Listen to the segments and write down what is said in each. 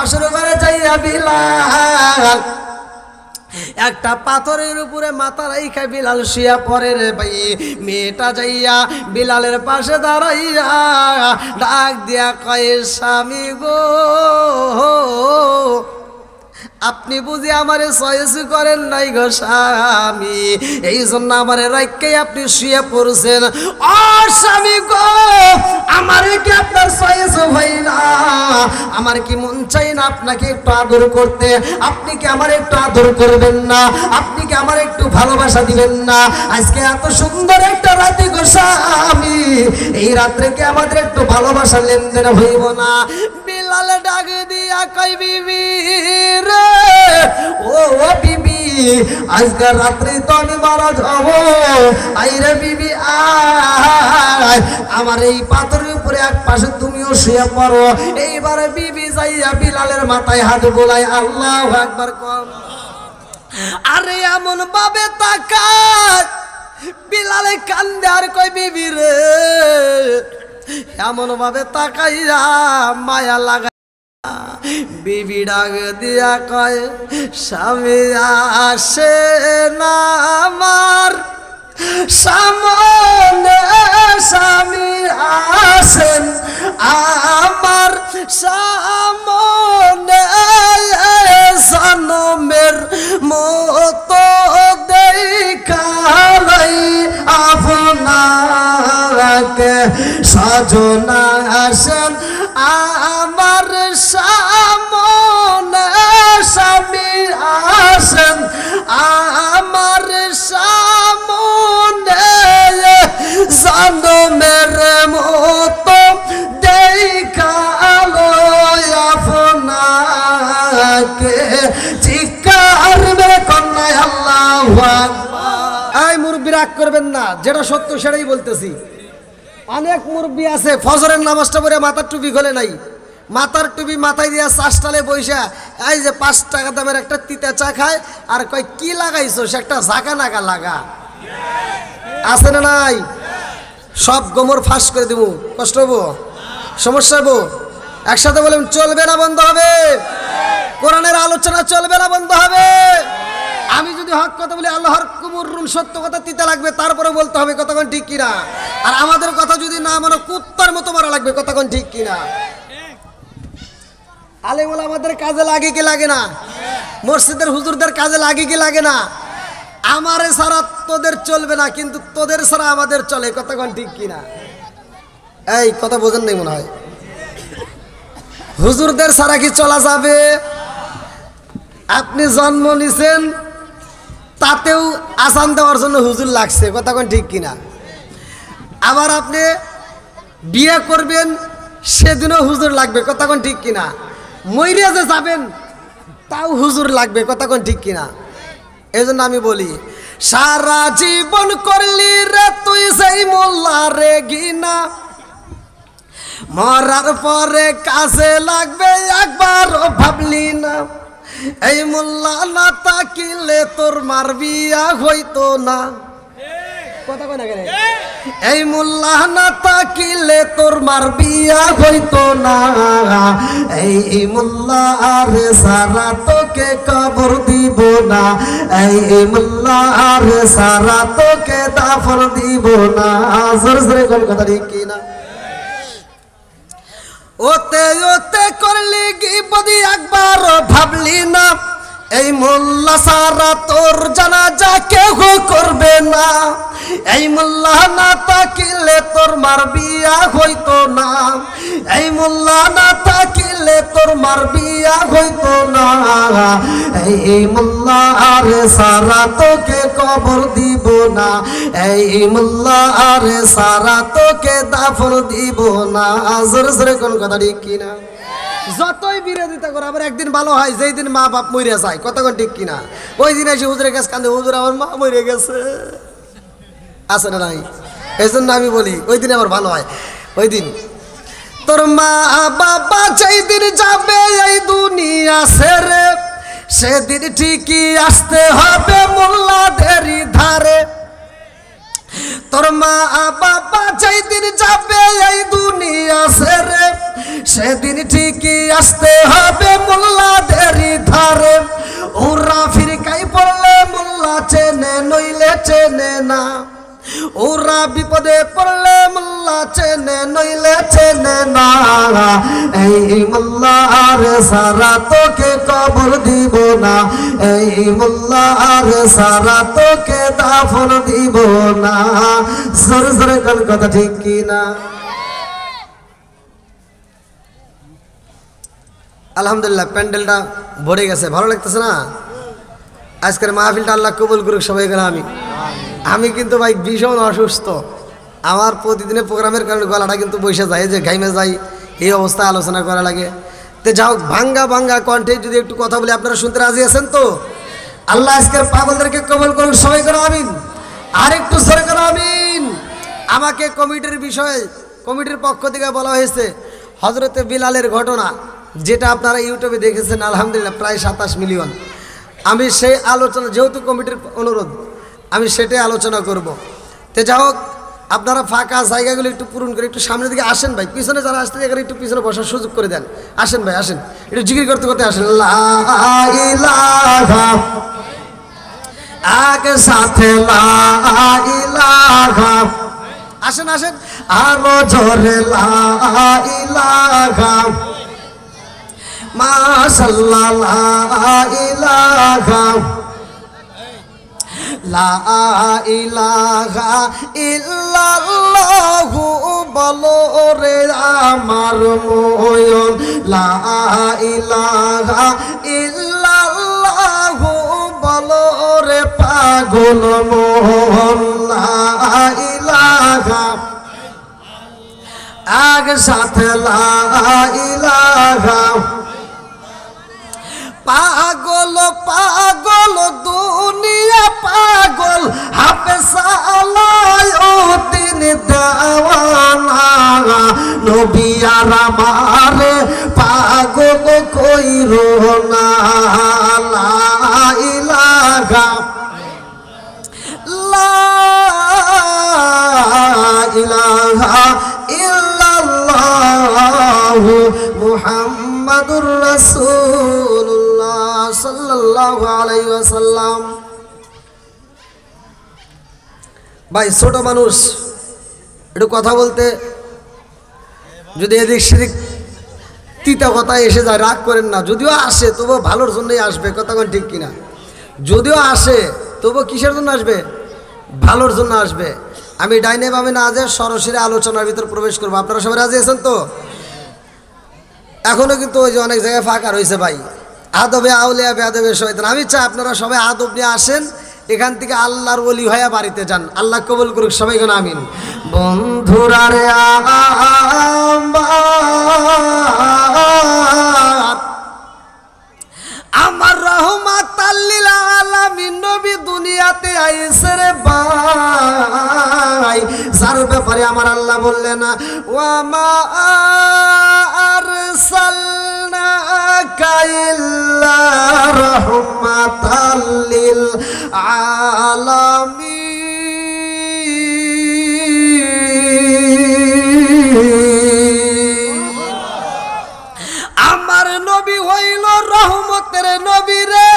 আসর করে যাইয়া বিলাল একটা পাথরের উপরে মাথা রাইখা বিলাল শুয়া পড়ে রে ভাই। মেয়েটা যাইয়া বিলালের পাশে দাঁড়াইয়া ডাক দিয়া কয়, স্বামী গো, আপনি বুঝি আমারে চয়েস করেন নাই গো স্বামী, এই জন্য আমারে রাইখে আপনি শুয়ে পড়ছেন। ও স্বামী গো, আমারে কি আপনার চয়েস হয় না? আমার কি মন চাই না আপনাকে একটু আদর করতে? আপনি কি আমার একটু আদর করবেন না? আপনি কি আমার একটু ভালোবাসা দিবেন না? আজকে এত সুন্দর একটা রাতে গো স্বামী, এই রাত্রে কি আমাদের একটু ভালোবাসা লেনদেন হইব না? বিলাল ডাক দিয়া কই, বিবি রে, ও বিবি, আজকের রাত্রে তো আমি মারা যাব। আইরে বিবি আয়, আমার এই পাথরের উপরে এক পাশে তুমিও শুয়ে পড়ো। এইবারে বিবি যাইয়া বিলালের মাথায় হাত বোলায়, আল্লাহু আকবার কর। আরে এমন ভাবে তাকায় বিলালে কান্দে আর কই, বিবি রে, এমন ভাবে তাকাইয়া মায়া লাগা। বিবি ডাক দিয়া কয়, স্বামী আসে না আমার সামনে, স্বামী আসেন আমার সামনে, জনমের মতো দেখালাই আপনাকে, সজনা আসেন আমার সামনে, স্বামী আসেন আমার সামনে, জনমের মতো দেখালো আপনাকে। চিৎকার মেরে কন্যায় আল্লাহু আকবার। এই মুরব্বি রাগ করবেন না, যেটা সত্য সেটাই বলতেছি। অনেক মুরব্বি আছে ফজরের নামাজটা পড়ে মাথার টুপি খোলে নাই, মাথার টুপি মাথায় দিয়া চাষটালে বৈশা এই যে 5 টাকা দামের একটা তিতা চা খায় আর কয় কি লাগাইছো, সে একটা ঝাঁকা নাকা লাগা। আছে না নাই? সব গোমর ফাঁস করে দিব, কষ্ট হবো, সমস্যা হবো। একসাথে বলেন, চলবে না বন্ধ হবে? কোরআনের আলোচনা চলবে না বন্ধ হবে? আমি যদি হক কথা বলি, আল্লাহর কুমুরুম সত্য কথা তিতা লাগবে, তারপরে বলতে হবে কতক্ষণ ঠিক কিনা। আর আমাদের কথা যদি না মানে কুত্তার মতো মারা লাগবে, কতক্ষণ ঠিক কিনা। আলেমুল আমাদের কাজে লাগে কি লাগে না? মসজিদের হুজুরদের কাজে লাগে কি লাগে না? আমারে ছাড়া তোদের চলবে না, কিন্তু তোদের ছাড়া আমাদের চলে, কতক্ষণ ঠিক কিনা। এই কথা বোঝেন নাই মনে হয়। হুজুরদের ছাড়া কি চলা যাবে? আপনি জন্ম নিছেন, তাতেও আসান দেওয়ার জন্য হুজুর লাগছে, কতক্ষণ ঠিক কিনা। আবার আপনি বিয়ে করবেন, সেদিনও হুজুর লাগবে, কতক্ষণ ঠিক কিনা। মইরিয়া যে যাবেন তাও হুজুর লাগবে, কতক্ষণ ঠিক কিনা। এই জন্য আমি বলি, সারা জীবন করলি রে তুই সেই মোল্লা রে গিনা, মরার পরে কাজে লাগবে একবার ভাবলি না। এই মোল্লা না তাকিলে তোর মার বিয়া হইতো না, কথা কয় না কেন? এই মোল্লা না তাকিলে তোর মার বিয়া হইতো না। এই মোল্লা আরে সারা তোকে কবর দিব না, এই মোল্লা আরে সারা তোকে দাফন দিব না। জোরে জোরে কোন কথা ঠিক কিনা। ওতে ওতে করলি গিবদি একবার ভাবলি না, এই মোল্লা সারা তোর জানাজা কেউ করবে না। এই মোল্লা না তাকিলে তোর মার বিয়া হইতো না, এই মোল্লা না তাকিলে তোর মার বিয়া হইতো না। এই মোল্লা আরে সারা তোকে কবর দিব না, এই মোল্লা আরে সারা তোকে দাফন দিব না। জোরে জোরে কোন কথা ঠিক কিনা। যতই বিরোধিতা করে আবার একদিন ভালো হয়, যেই দিন মা বাপ মরে যায়, কতক্ষণ ঠিক কিনা। ওই দিন এসে হুজুরের কাছে কান্দে, হুজুর আমার মা মরে গেছে, আছে না নাই? এই জন্য আমি বলি ওই দিন আবার ভালো হয়। ওই দিন তোর মা বাবা যেই দিন যাবে এই দুনিয়া ছেড়ে, সেদিন ঠিকই আসতে হবে মোল্লাদেরই ধারে। তোর মা বাবা যেই দিন যাবে এই দুনিয়া ছেড়ে, সেদিন ঠিকই আসতে হবে নইলে চেনে না। ওরা বিপদে পড়লে মোল্লা চেনে নইলে চেনে না। এই মোল্লার সারা তোকে কবর দিব না, এই মোল্লার সারা তোকে দাফন দিব না। জোরে জোরে কোন কথা ঠিক কি না? আলহামদুলিল্লাহ প্যান্ডেলটা ভরে গেছে, ভালো লাগতেছে না? আজকের মাহফিলটা আল্লাহ কবুল করুক সবাই। আমি কিন্তু ভাই ভীষণ অসুস্থ, আমার প্রতিদিনের প্রোগ্রামের কারণে গলাটা কিন্তু বসে যায়, যে ঘাইমে যাই, এই অবস্থায় আলোচনা করা লাগে। তো যাও ভাঙ্গা ভাঙ্গা কণ্ঠে যদি একটু কথা বলি, আপনারা শুনতে রাজি আছেন তো? আল্লাহ আজকের পাগলদেরকে কবুল করুক সবাই করে আমিন। আর একটু সরে করে আমিন। আমাকে কমিটির বিষয়ে কমিটির পক্ষ থেকে বলা হয়েছে হযরতে বিলালের ঘটনা, যেটা আপনারা ইউটিউবে দেখেছেন আলহামদুলিল্লাহ প্রায় 27 মিলিয়ন। আমি সেই আলোচনা, যেহেতু কমিটির অনুরোধ, আমি সেটাই আলোচনা করব। তো যাই হোক, আপনারা ফাঁকা জায়গাগুলো একটু পূরণ করে একটু সামনের দিকে আসেন ভাই। পিছনে যারা আসতে এখানে একটু পিছনে বসার সুযোগ করে দেন। আসেন ভাই, আসেন, একটু জিকির করতে করতে আসেন। লা ইলাহা, আগে সাথে লা ইলাহা। আসেন আসেন, আরো জোরে লা ইলাহা, মাশাআল্লাহ লা ইলাহা, লা ইলাহা ইল্লাল্লাহু বলো রে আমার ময়ন, লা ইলাহা ইল্লাল্লাহু বলো রে পাগল মন, লা ইলাহা আগ সাথে লা ইলাহা। পাগল পাগল দুনিয়া পাগল, হাফেজ আলাউদ্দিন দেওয়ানা, নবী আর আমারে পাগল কইরো না। লা ইলাহা, লা ইলাহা ইল্লাল্লাহু মুহাম্মাদুর রাসূলুল্লাহ সাল্লাল্লাহু আলাইহি ওয়াসাল্লাম। ভাই ছোট মানুষ, একটু কথা বলতে যদি এদিক সেদিক তিতা কথা এসে যায় রাগ করেন না। যদিও আসে তবু ভালোর জন্যই আসবে, কথা কোন ঠিক কিনা? যদিও আসে তবু কিসের জন্য আসবে? ভালোর জন্য আসবে। আমি ডাইনে বামে না যে সরাসরি আলোচনার ভিতর প্রবেশ করবো। আপনারা সবাই রাজি আছেন তো? এখনো কিন্তু ওই যে অনেক জায়গায় ফাঁকা রয়েছে ভাই, আদবে আউলিয়া বেয়াদবে শয়তান। আমি চাই আপনারা সবাই আদব নিয়ে আসেন, এখান থেকে আল্লাহর ওলি হয়ে বাড়িতে যান। আল্লাহ কবুল করুক সবাই কেন আমিন। বন্ধুরা রে আমার রহমাতাল লিল আলামিন নবী দুনিয়াতে আইছে রে ভাই, যার ব্যাপারে আমার আল্লাহ বললেন ওয়া মা আরসালনাকা ইল্লা রাহমাতাল লিল আলামিন। আমার নবী হইল রহমতের নবী রে,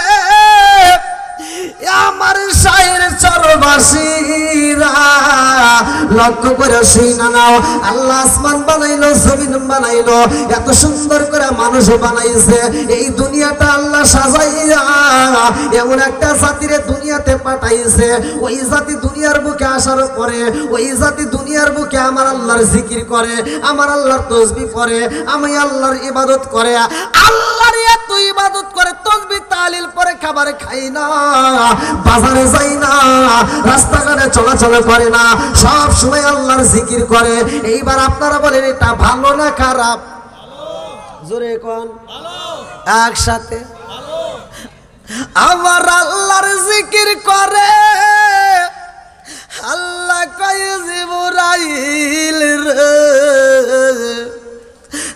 আমার শায়ের চরবাসীরা লক্ষ্য করে শুনা নাও। আল্লাহ আসমান বানাইলো, জমিন বানাইলো, এত সুন্দর করে মানুষ বানাইছে। এই দুনিয়াটা আল্লাহ সাজাইয়া এমন একটা জাতিরে দুনিয়াতে পাঠাইছে, ওই জাতি দুনিয়ার বুকে আসার পরে ওই জাতি দুনিয়ার বুকে আমার আল্লাহর জিকির করে, আমার আল্লাহর তাসবিহ করে, আমি আল্লাহর ইবাদত করে। আল্লাহর এত ইবাদত করে, তাসবিহ তাহলিল পরে খাবার খাই না, বাজারে যাই না, রাস্তাঘাটে চলাচল করে না, সব সময় আল্লাহর জিকির করে। এইবার আপনারা বলেন এটা ভালো না খারাপ? জোরে কোন, একসাথে। আমার আল্লাহর জিকির করে, আল্লাহ কয় জিবরাইল রে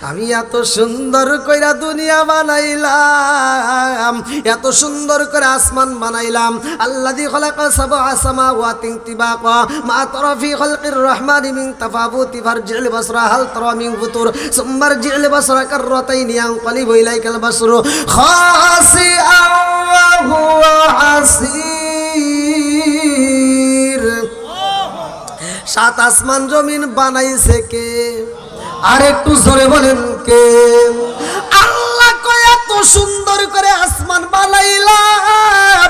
আমি এত সুন্দর কইরা দুনিয়া বানাইলাম, এত সুন্দর করে আসমান বানাইলাম। আল্লাযী খালাকা সাবআ সামাওয়াতিন তিবাকা মা তারা ফি খালকির রহমানি মিন তাফাবুতি ফারজি'ল বাসরা হাল তারা মিন ফুতুর সুম্মা রজি'ল বাসরা কাররাতাইন ইয়ানকালিবু ইলাইকাল বাসরু খাসিআন ওয়া হুয়া হাসীর। সাত আসমান জমিন বানাইছে কে? আর একটু জোরে বলেন কে? আল্লাহ কয় এত সুন্দর করে আসমান বানাইলাম,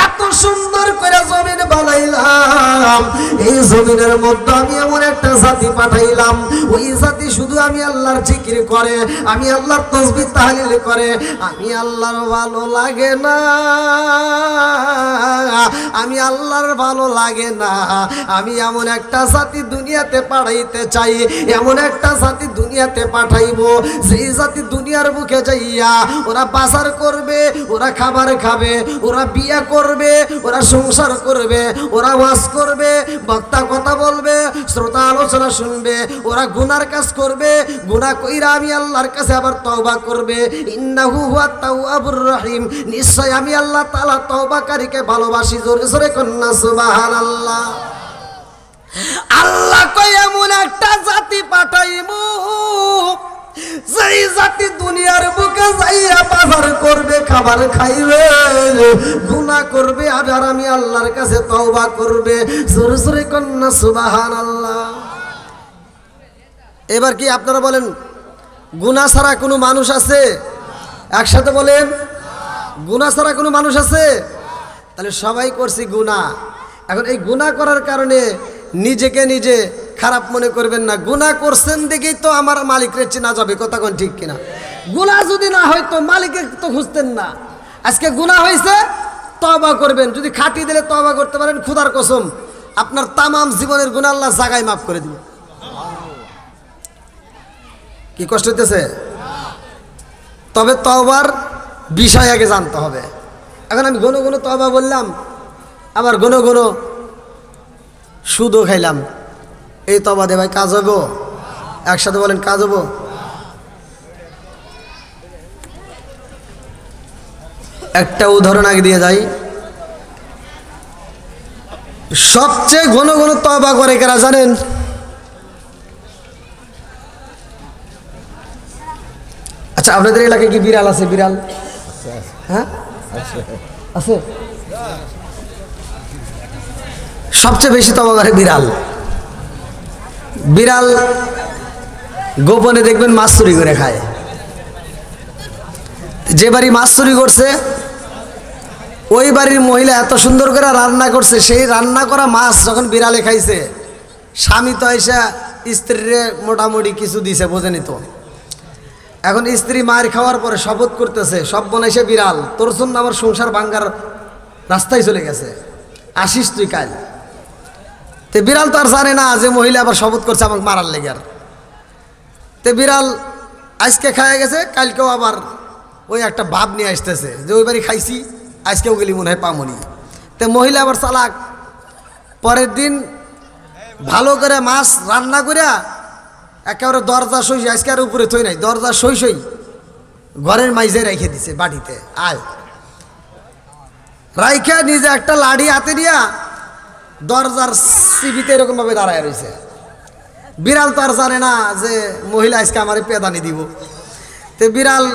এত সুন্দর করে জমিন বানাইলাম, এই জমিনের মধ্যে আমি এমন একটা জাতি পাঠাইলাম, ওই জাতি শুধু আমি আল্লাহর জিকির করে, আমি আল্লাহর তাসবিহ তাহলিল করে। আমি আল্লাহর ভালো লাগে না, আমি আল্লাহর ভালো লাগে না। আমি এমন একটা জাতি দুনিয়াতে পাঠাইতে চাই, এমন একটা জাতি দুনিয়াতে পাঠাইবো, যেই জাতি দুনিয়ার বুকে যাইয়া ওরা বাজার করবে, ওরা খাবার খাবে, ওরা বিয়ে করবে, ওরা সংসার করবে, ওরা ওয়াজ করবে, বক্তা কথা বলবে, শ্রোতা আলোচনা শুনবে, ওরা গুনার কাজ করবে, গুনাহ কইরা আমি আল্লাহর কাছে আবার তওবা করবে। ইন্নাহু হুয়াত তাওয়াবুর রহিম, নিশ্চয় আমি আল্লাহ তাআলা তওবাকারীকে ভালোবাসি। জোরে জোরে কন্না সুবহানাল্লাহ। আল্লাহ কয় এমন একটা জাতি পাঠাইমু, যেই জাতি দুনিয়ার বুকে যাইয়া বাজার করবে, খাবার খাইবে, গুনাহ করবে, আর আমি আল্লাহর কাছে তওবা করবে। জোরে জোরে কন্না সুবহানাল্লাহ। এবার কি আপনারা বলেন গুনাহ ছাড়া কোনো মানুষ আছে? একসাথে বলেন, গুনাহ ছাড়া কোনো মানুষ আছে? তাহলে সবাই করছি গুনাহ। এখন এই গুনাহ করার কারণে নিজেকে নিজে খারাপ মনে করবেন না। গুনাহ করছেন দেখেই তো আমার মালিকরে চেনা যাবে, কথা কোন ঠিক কিনা? গুনাহ যদি না হয় তো মালিককে তো খুঁজতেন না। আজকে গুনাহ হয়েছে, তওবা করবেন। যদি খাটিয়ে দিলে তওবা করতে পারেন, খোদার কসম আপনার তামাম জীবনের গুনাহ আল্লাহ জায়গায় মাফ করে দিবে। কি কষ্ট হইতেছে? তবে তওবার বিষয় আগে জানতে হবে। এখন আমি ঘন ঘন তওবা বললাম, আবার ঘন ঘন সুদও খাইলাম, এই তওবা দে ভাই কাজ হবো? একসাথে বলেন কাজ হবো? একটা উদাহরণ আগে দিয়ে যাই। সবচেয়ে ঘন ঘন তওবা করে কারা জানেন? আচ্ছা, আপনাদের এলাকায় কি বিড়াল আছে? বিড়াল হ্যাঁ আছে? সবচেয়ে বেশি তওবা করে বিড়াল। বিড়াল গোপনে দেখবেন মাছ চুরি করে খায়। যে বাড়ি মাছ চুরি করছে ওই বাড়ির মহিলা এত সুন্দর করে রান্না করছে, সেই রান্না করা মাছ যখন বিড়ালে খাইছে, স্বামী তো এসে স্ত্রীরে মোটামুটি কিছু দিছে, বোঝেনি তো। এখন স্ত্রী মার খাওয়ার পরে শপথ করতেছে, সব বনাইছে বিড়াল, তোর জন্য আমার সংসার ভাঙ্গার রাস্তায় চলে গেছে, আসিস তুই কাল। তে বিড়াল তো আর জানে না যে মহিলা আবার শপথ করছে আমাকে মারার লেগে। আর তে বিড়াল আজকে খাওয়া গেছে, কালকেও আবার ওই একটা ভাব নিয়ে আসতেছে যে ওই বাড়ি খাইছি, আজকেও গেলি মনে হয় পামনি। তে মহিলা আবার চালাক, পরের দিন ভালো করে মাছ রান্না করিয়া একেবারে দরজা সই, আজকে আর উপরে থই নাই, দরজা সই সই ঘরের মাইজে রেখে দিছে বাড়িতে। আয় রাইখা নিজে একটা লাঠি হাতে দিয়া দরজার সিবিতে এরকম ভাবে দাঁড়ায় রয়েছে। বিড়াল তো আর জানে না যে মহিলা আজকে আমার পেদানি দিব। তো বিড়াল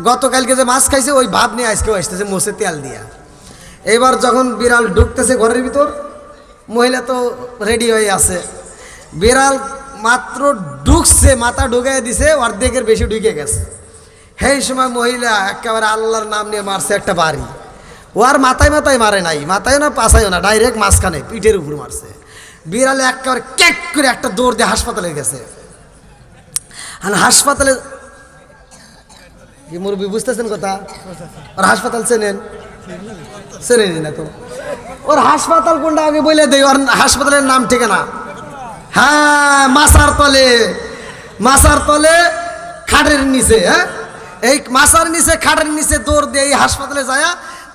গতকালকে যে মাছ খাইছে ওই ভাব নিয়ে আজকেও আসতেছে মোষে তেল দিয়া। এবার যখন বিড়াল ঢুকতেছে ঘরের ভিতর, মহিলা তো রেডি হয়ে আছে। বিড়াল মাত্র ঢুকছে, মাথা ঢুকাই দিছে, অর্ধেকের বেশি ঢুকে গেছে। সেই সময় মহিলা একেবারে আল্লাহর নাম নিয়ে মারছে একটা বাড়ি। ও আর মাথায় মাথায় মারে নাই, মাথায় না পাছায়ও না, ডাইরেক্ট মাঝখানে পিঠের উপর মারছে। বিড়ালে একেবারে কেক করে একটা দৌড় দিয়ে হাসপাতালে গেছে। আর হাসপাতালে কি মুরব্বী বুঝতেছেন কথা? ওর হাসপাতাল চেনেন? চেনেনি না তো? ওর হাসপাতাল কোনটা আগে বলে দেয়, ওর হাসপাতালের নাম ঠিকানা। হ্যাঁ, মাসার তলে, মাসার তলে খাটের নিচে। হ্যাঁ, এই মাসার নিচে খাটের নিচে দৌড় দিয়ে এই হাসপাতালে যায়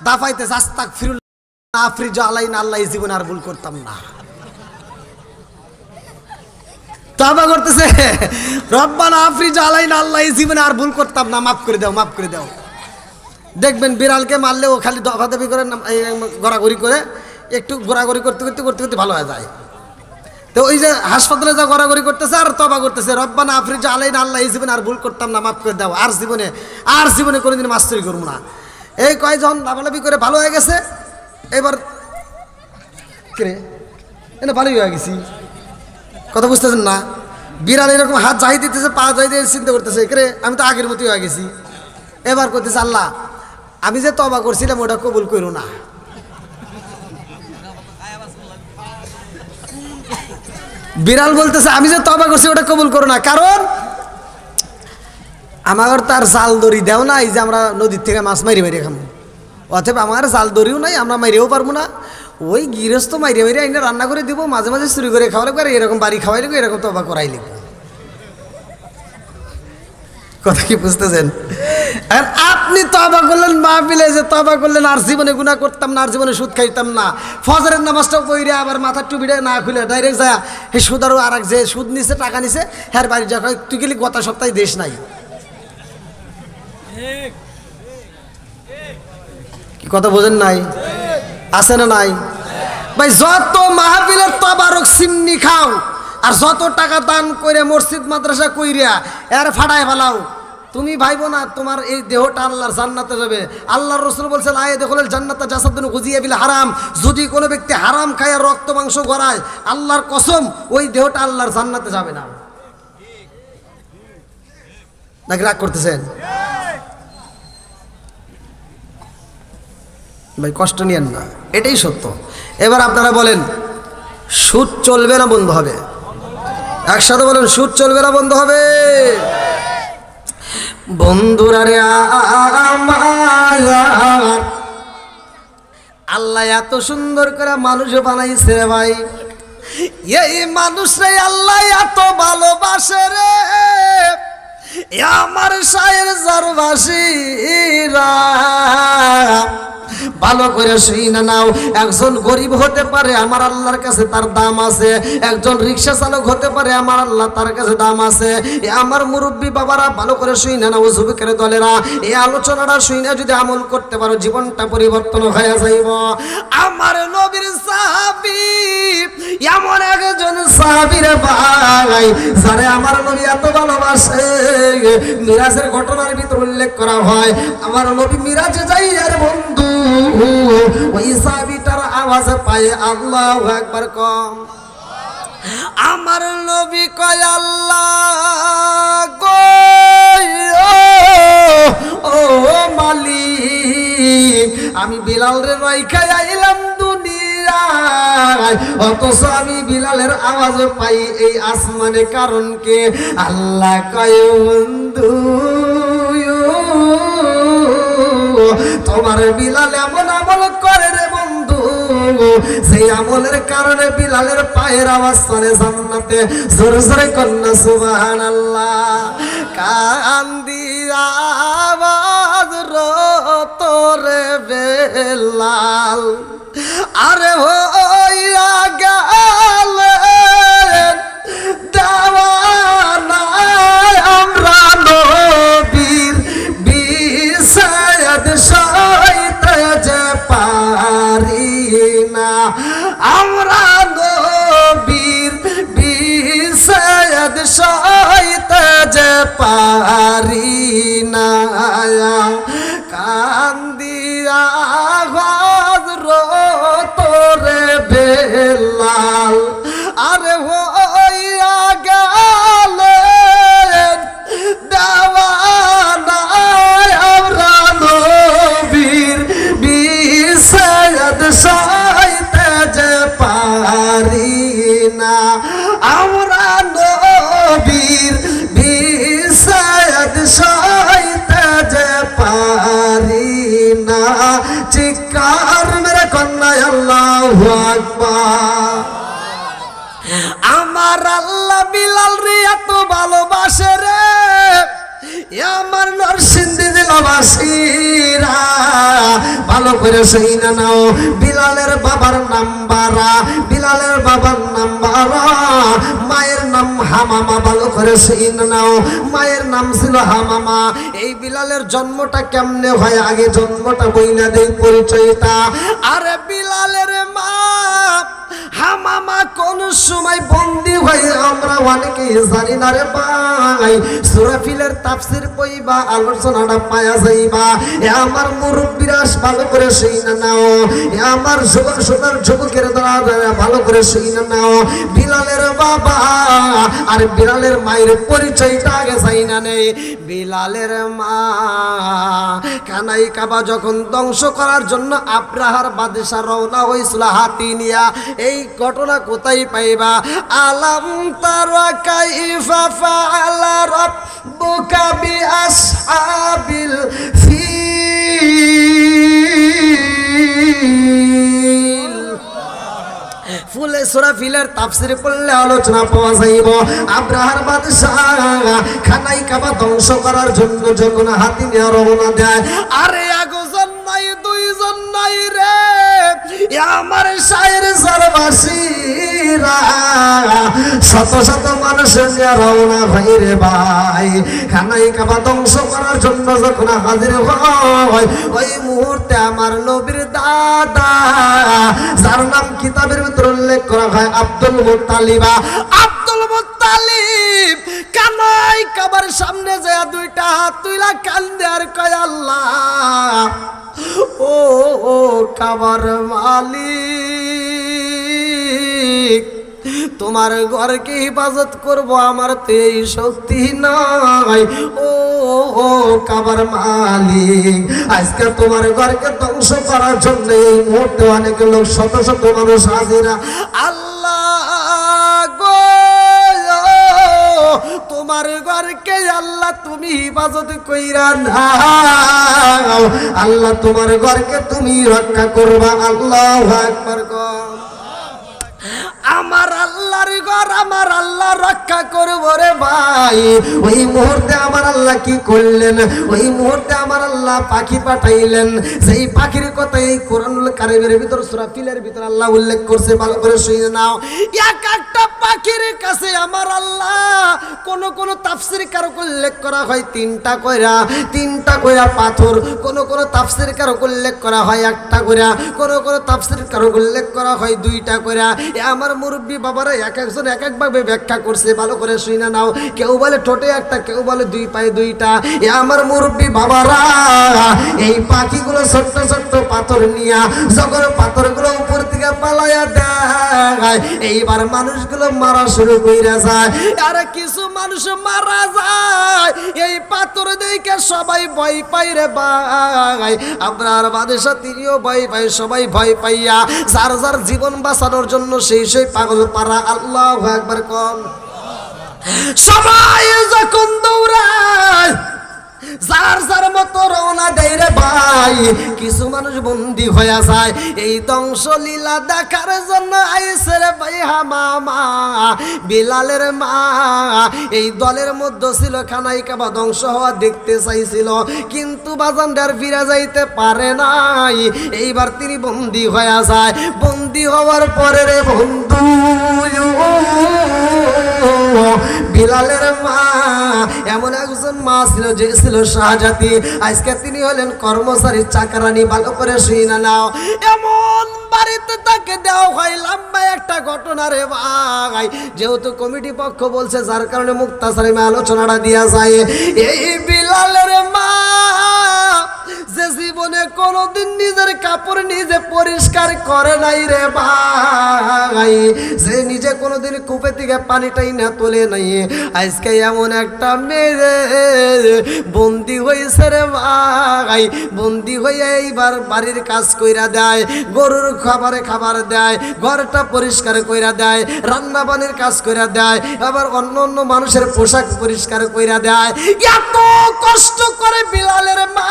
দাফাইতে আস্তাক ফিরুল্লাহ আফরিজা আলাইনা, আল্লাহ এই জীবনে আর ভুল করতাম না। তওবা করতেছে, রব্বানা আফরিজা আলাইনা, আল্লাহ এই জীবনে আর ভুল করতাম না, মাফ করে দাও, মাফ করে দাও। দেখবেন বিড়ালকে মারলে ও খালি দফাদফি করে, ঘোরাঘুরি করে, একটু ঘোরাঘুরি করতে করতে করতে করতে ভালো হয়ে যায়। তো ওই যে হাসপাতালে যা ঘোরাঘুরি করতেছে আর তওবা করতেছে, রব্বানা আফরিজা আলাইনা, আল্লাহ এই জীবনে আর ভুল করতাম না, মাফ করে দাও, আর জীবনে কোনোদিন মাছ চুরি করবো না। এই কয়জন লাফালাফি করে ভালো হয়ে গেছে। এবার কে এনে ভালোই হয়ে গেছি, কথা বুঝতেছেন না? বিড়াল এরকম হাত যাই দিতেছে, পা যাই দিয়ে চিন্তা করতেছে, রে আমি তো আগের মতোই হয়ে গেছি। এবার করতেছে, আল্লাহ আমি যে তওবা করছিলাম ওটা কবুল করো না। বিড়াল বলতেছে আমি যে তওবা করছি ওটা কবুল করো না, কারণ আমার তার জাল দড়ি দেও না, এই যে আমরা নদীর থেকে মাছ মারি মারি খাবো, অতএব আমার জাল দড়িও নাই, আমরা মারিও পারবো না। ওই গৃহস্থ মাইরে মারি আইনা রান্না করে দিব, মাঝে মাঝে চুরি করে খাওয়া লাগবে, এরকম বাড়ি খাওয়াই লাগবে, এরকম তওবা করাই লাগবে। কথা কি বুঝতেছেন? আর আপনি তওবা করলেন মাহফিলে, যে তওবা করলেন আর জীবনে গুনাহ করতাম না, আর জীবনে সুদ খাইতাম না, ফজরের নামাজটাও পড়ে আবার মাথার টুপিটা না খুলে ডাইরেক্ট যায় এই সুদারও আর এক যে সুদ নিছে টাকা নিছে হ্যাঁ বাড়ি যা তুই গেলি গত সপ্তাহে দেশ নাই। কি কথা বোঝেন নাই? আছে না নাই? ভাই যত মাহফিলের তবারক সিন্নি খাও আর যত টাকা দান করে মসজিদ মাদ্রাসা কইরা এর ফাটায় ফেলাও, তুমি ভাইবো না তোমার এই দেহটা আল্লাহর জান্নাতে যাবে। আল্লাহর রাসূল বলছেন আয়ে দেখলেন জান্নাতে জাসাদুন গুজিয়া বিল হারাম, যদি কোনো ব্যক্তি হারাম খায় আর রক্ত মাংস গড়ায়, আল্লাহর কসম ওই দেহটা আল্লাহর জান্নাতে যাবে না। নাকি রাগ করতেছেন? ভাই কষ্ট নিয়েন না, এটাই সত্য। এবার আপনারা বলেন সুদ চলবে না বন্ধ হবে? একসাথে বলেন সুদ চলবে না বন্ধ হবে? বন্ধুরা রে আমার, আল্লাহ এত সুন্দর করে মানুষ বানাইছে রে ভাই, এই মানুষরে আল্লাহ এত ভালোবাসে রে, আমার শায়ের জারবাসীরা ভালো করে শুনে নাও। একজন গরিব হতে পারে, আমার আল্লাহর কাছে তার দাম আছে। একজন রিক্সা চালক হতে পারে, আমার আল্লাহ তার কাছে দাম আছে। আমার মুরব্বী বাবারা ভালো করে শুনে নাও, যুবকের দলেরা এই আলোচনাটা শুনে যদি আমল করতে পারো জীবনটা পরিবর্তন হয়ে যাইব। আমার নবীর সাহাবী এমন একজন সাহাবী রে ভাই, যারে আমার নবী এত ভালোবাসে, মিরাজের ঘটনার ভিতর উল্লেখ করা হয় আমার নবী মিরাজে যাই আর বন্ধু ওই সাহাবীটার আওয়াজ পায় আল্লাহু আকবার কম। আমার নবী কয় আল্লাহ গো ও মালিক, আমি বিলাল রে রাইখা আইলাম দুনিয়ায়, অথচ আমি বিলালের আওয়াজ পাই এই আসমানে, কারণ কে? আল্লাহ কয় বন্ধু তোমার বিলাল এমন আমল করে রে বন্ধু, সেই আমলের কারণে বিলালের পায়ের আওয়াজ চলে জান্নাতে। জোরে জোরে কন্যা সুবহানাল্লাহ। কান্দি আওয়াজ তোরে বেলাল আরে হইয়া গেলেন দেওয়ানা, আমরা নবীর বিষাদ সইতে যে পারি না, আমরা নবীর বিষাদ সইতে যে পারি না। কান্দিয়া তোরে বেলাল আরে হইয়া গেলেন দেওয়ানা, আমরা নবীর বিষাদ সইতে যে পারি না, আমরা নবীর বিষাদ সইতে যে পারি না। চিৎকার মেরে কন্যা আল্লাহু আকবার। আমার আল্লাহ বিলাল রে এত ভালোবাসে রে, আমার নরসিংদী জেলাবাসীরা ভালো করে শুনে নাও। বিলালের বাবার নাম বারা, বিলালের বাবার নাম বারা, মায়ের নাম হামামা। ভালো করে শুনে নাও, মায়ের নাম ছিল হামামা। এই বিলালের জন্মটা কেমনে হয় আগে জন্মটা বইনা দেই পরিচয়টা। আরে বিলালের মা হামামা কোন সময় বন্দী হয়ে আমরা অনেকেই জানি না রে ভাই। সুরাফিলের তাফসীর পড়িবা, আলোচনাটা পায়া যাইবা। এ আমার মুরব্বীরা ভালো করে শুইনা নাও, এ আমার যুবকের দ্বারা ভালো করে শুইনা নাও। বিলালের বাবা আর বিলালের মায়ের পরিচয়টা আগে চাই না নেই। বিলালের মা কানাই কাবা যখন ধ্বংস করার জন্য আব্রাহার বাদশা রওনা হয়েছিল হাতি নিয়া, এই ঘটনা কোথায় পাইবা? আলাম তারা কাইফা ফাআলা রাব্বুকা বিআসহাবিল ফিল। ফুলে সূরা ফিলের তাফসীর পড়লে আলোচনা পাওয়া যাইব। আব্রাহার বাদশা খানাই কাবা ধ্বংস করার জন্য যখন হাতি নিয়ে রওনা দেয়, আরে একজন নাই দুইজন নাই রে, আমার শায়ের সরবাসীরা শত শত মানুষ নিয়ে রওনা ভাই রে ভাই। খানাই কাবা ধ্বংস করার জন্য যখন হাজির হয়, ওই মুহূর্তে আমার নবীর দাদা, যার নাম কিতাবের ভিতরে উল্লেখ করা হয় আব্দুল মুত্তালিবা, আব্দুল মুত্তালিব কানাই কাবার সামনে যায় দুইটা হাত তুইলা কান্দে আর কয়, আল্লাহ ও ও কাবার মালিক, তোমার ঘরকে হিফাজত করব, আমার তো এই শক্তি নাই। ও ও কাবার মালিক, আজকে তোমার ঘরকে ধ্বংস করার জন্য এই মুহূর্তে অনেক লোক শত শত মানুষ হাজিরা। আল্লাহ গো, তোমার ঘরকে আল্লাহ তুমি হিফাজত কইরা নাও, আল্লাহ তোমার ঘরকে তুমি রক্ষা করবা। আল্লাহু আকবার। আমার আল্লাহর ঘর আমার আল্লাহ রক্ষা করব রে ভাই। ওই মুহূর্তে আমার আল্লাহ কি করলেন? ওই মুহূর্তে আমার আল্লাহ পাখি পাঠাইলেন। সেই পাখির কথা এই কোরআনুল কারীমের ভিতর সূরা ফিলের ভিতর আল্লাহ উল্লেখ করছে, ভালো করে শুনে নাও। এক একটা পাখির কাছে আমার আল্লাহ কোন কোন তাফসীর কারক উল্লেখ করা হয় তিনটা কইরা পাথর, কোন কোন তাফসীর কারক উল্লেখ করা হয় একটা কইরা, কোন কোন তাফসীর কারক উল্লেখ করা হয় দুইটা কইরা। আমার মুরব্বী বাবারা এক একজন এক একভাবে ব্যাখ্যা করছে, ভালো করে শুনে নাও। কেউ বলে ঠোঁটে একটা, কেউ বলে দুই পায়ে দুইটা। আমার মুরব্বী বাবারা এই পাখিগুলো ছোট্ট ছোট্ট পাথর নিয়া যখন পাথরগুলো উপর থেকে পালাইয়া দেয়, এইবার মানুষগুলো মারা শুরু কইরা যায়। আর কিছু মানুষ মারা যায় এই পাথর দেখে সবাই ভয় পাই রে ভাই। আব্রাহার বাদশা তিনিও ভয় পাই, সবাই ভয় পাইয়া যার যার জীবন বাঁচানোর জন্য সেই সেই পাগল পারা। আল্লাহু আকবার কোন। সবাই যখন দৌড়ায় যার যার মতো রওনা দেয় রে ভাই। কিছু মানুষ বন্দী হয়ে যায় এই ধ্বংসলীলা দেখার জন্য আইসে রে ভাই হামামা বিলালের মা। এই দলের মধ্যে ছিল খানাই কাবা ধ্বংস হওয়া দেখতে চাইছিল, কিন্তু বাজানদার ফিরে যাইতে পারে নাই। এইবার তিনি বন্দী হয়ে যায়। বন্দী হওয়ার পরে রে বন্ধু বিলালের মা এমন একজন মা ছিল যে ছিল শাহজাতি। আজকে তিনি হলেন কর্মচারী চাকরানি। ভালো করে শুনে নাও। এমন বাড়িতে তাকে দেওয়া হয় লম্বা একটা ঘটনা রে ভাই। যেহেতু কমিটি পক্ষ বলছে যার কারণে মুক্তাসারে আলোচনাটা দিয়া যায়। এই বিলালের মা যে জীবনে কোনোদিন নিজের কাপড় নিজে পরিষ্কার করে নাই রে ভাই, যে নিজে কোনোদিন কূপে থেকে পানিটাই না তোলে নাই, আজকে এমন একটা মেয়ে বন্দি হয়েছে রে ভাই। বন্দি হয়ে এইবার বাড়ির কাজ কইরা দেয়, গরুর খাবার দেয়, ঘরটা পরিষ্কার কইরা দেয়, রান্না বান্নার কাজ কইরা দেয়, আবার অন্য অন্য মানুষের পোশাক পরিষ্কার কইরা দেয়। এত কষ্ট করে বিলালের মা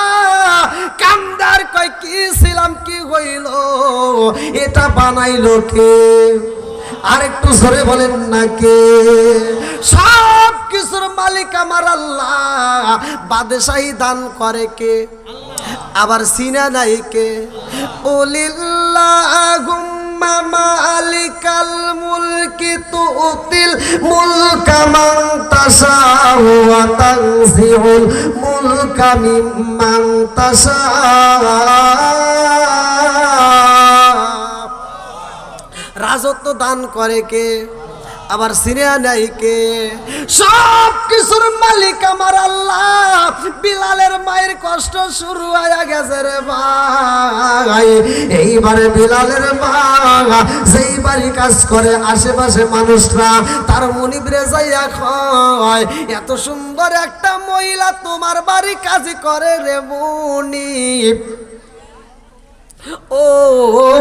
কান্দার কয় কি ছিলাম কি হইল, এটা বানাইলো কে? আর একটু জোরে বলেন না কে? সব কিছুর মালিক আমার আল্লাহ। বাদশাহী দান করে কে? আবার সিনা নাই কে? উলিল্লাহুম্মা মালিকাল মুলকি তুতিল মুলকা মান তাশাউ ওয়া তানজিউল মুলকা মিম্মান তাশাউ। রাজত্ব দান করে কে, আবার সিরিয়া নাই কে? সব কিছুর মালিক আমার আল্লাহ। বিলালের মায়ের কষ্ট শুরু হয়ে গেছে রে ভাই। এইবারে বিলালের মা যেই বাড়ি কাজ করে আশেপাশে মানুষরা তার মনিবরে যাইয়া কয়, এত সুন্দর একটা মহিলা তোমার বাড়ি কাজ করে রে মনিব। ও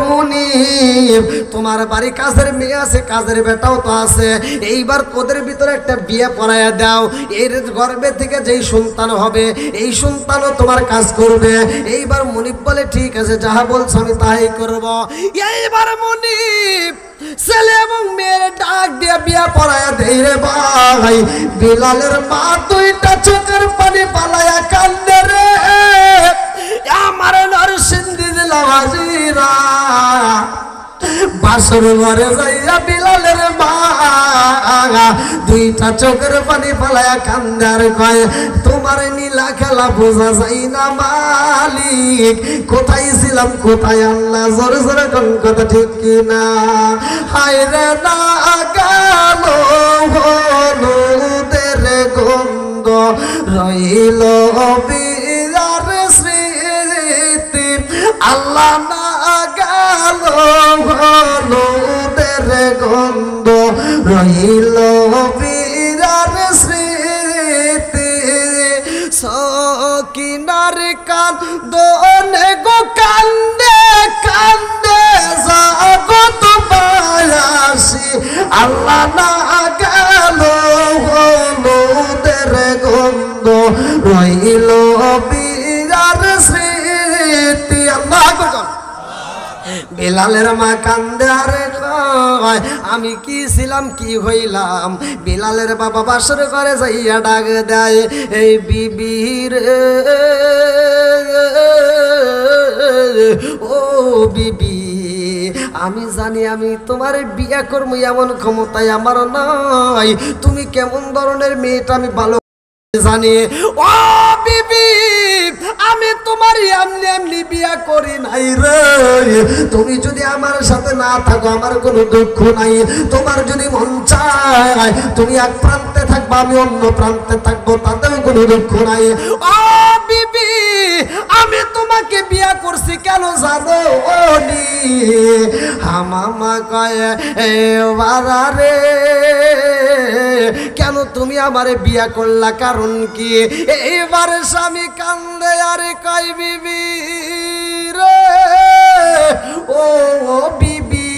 মুনিব, তোমার বাড়ি কাজের মেয়ে আছে, কাজের বেটাও তো আছে, এইবার তোদের ভিতরে একটা বিয়ে পড়াইয়া দাও। এর গর্ভে থেকে যেই সন্তান হবে এই সন্তানও তোমার কাজ করবে। এইবার মুনিব বলে ঠিক আছে, যাহা বলছো আমি তাই করব। এইবার মুনিব ছেলে এবং মেয়ের ডাক দিয়ে বিয়া পড়াইয়া দেই রে ভাই। বিলালের মা দুইটা চোখের পানি পালাইয়া কান্দে রে, আমার নরসিংদী জেলাবাসীরা। বাসর ঘরে যাইয়া বিলালের মা দুইটা চোখের পানি পালাইয়া কান্দার কয়, তোমার নীলা খেলা বোঝা যায় না মালিক, কোথায় ছিলাম কোথায় আল্লাহ, জোরে জোরে কোন কথা ঠিক কিনা? হায় রে না গেল হলুদের গন্ধ রইল বিয়ার স্মৃতি, আল্লাহ না গেল হলুদের গন্ধ রইল বিয়ার স্মৃতি। সকিনার কান্দনে গো কান্দে কান্দে জগৎ বায়াসি, আল্লাহ না গেল হলুদের গন্ধ রইল বিয়ার স্মৃতি। আল্লাহ বিলালের মা কান্দে আরে কয়, আমি কি ছিলাম কি হইলাম? বিলালের বাবা বাসর করে যাইয়া ডাক দেয়, এই বিবির ও বিবি, আমি জানি আমি তোমার বিয়া করবো এমন ক্ষমতায় আমার নাই, তুমি কেমন ধরনের মেয়েটা আমি ভালো জানি। ও বিবি, আমি তোমার এমনি এমনি বিয়া করি নাই রে। তুমি যদি আমার সাথে না থাকো আমার কোনো দুঃখ নাই, তোমার যদি মন চায় তুমি এক প্রান্তে থাকবা আমি অন্য প্রান্তে থাকবো, তাতেও কোনো দুঃখ নাই। ও বিবি, আমি তোমাকে বিয়া করছি কেন জানো? ও নি হামামা কয় রে, কেন তুমি আমারে বিয়া করলা, কারণ কি? এইবারে স্বামী কান্দে আরে কয়, বিবি রে ও বিবি,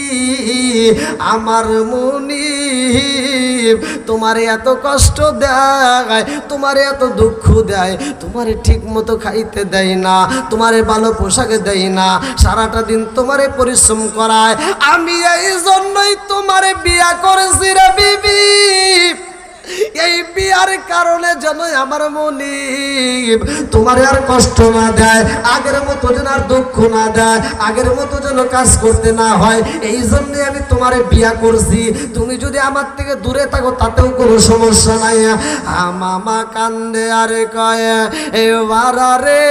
আমার মুনিব তোমারে এত কষ্ট দেয়, তোমারে এত দুঃখ দেয়, তোমারে ঠিক মতো খাইতে দেয় না, তোমারে ভালো পোশাকে দেয় না, সারাটা দিন তোমারে পরিশ্রম করায়। আমি এই জন্যই তোমারে বিয়া করেছি রে বিবি। এই বিয়ার কারণে যেন আমার মুনিব তোমার আর কষ্ট না দেয়, আগের মতো যেন আর দুঃখ না দেয়, আগের মতো যেন কাজ করতে না হয়, এই জন্য আমি তোমার বিয়া করছি। তুমি যদি আমার থেকে দূরে থাকো তাতেও কোনো সমস্যা নাই। মামা কান্দে আরে কয়, এবার রে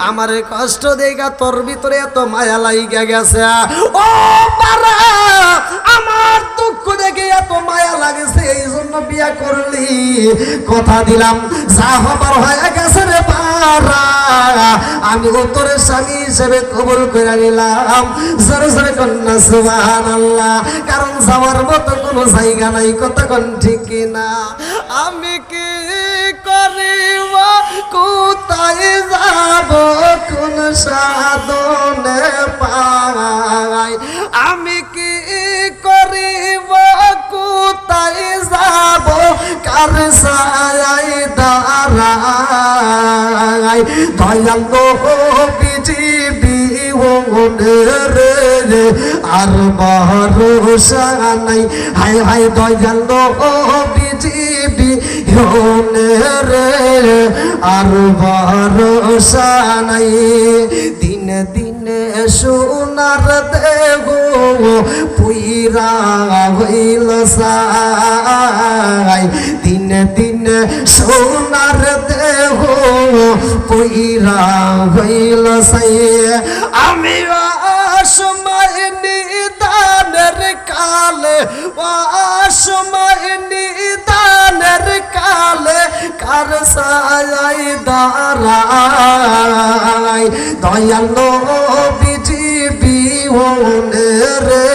আমার কষ্ট দেখা তোর ভিতরে এত মায়া লাইগা গেছে। ও পারা, আমার দুঃখ দেখে এত মায়া লাগেছে, এই জন্য বিয়া করলি। কথা দিলাম যা হবার হয়ে গেছে রে পারা, আমি তোর স্বামী হিসেবে কবুল করে নিলাম। জোরে জোরে কন্যা সুবহানাল্লাহ। কারণ যাওয়ার মতো কোনো জায়গা নাই, কথা কোন ঠিক না? আমি কি করিব, কোথায় যাব, কোন সাধনে পাই? আমি কি করিব, কোথায় যাব, কার ছায়ায় দাঁড়াই? দয়াল বিজিবি রে আর ভরসা নাই, হাই হাই দয়াল বিজিবি রে আর ভরসা নাই। দিনে দিনে সোনার দেহ পুইরা হইল সাই, দিনে দিনে সোনার দেহ পুইরা হইল সাই। আমি সময় নিদা অসময় নিদানের কালে কার ছায়ায় দাঁড়াই দয়াল নবীজি বিহনে রে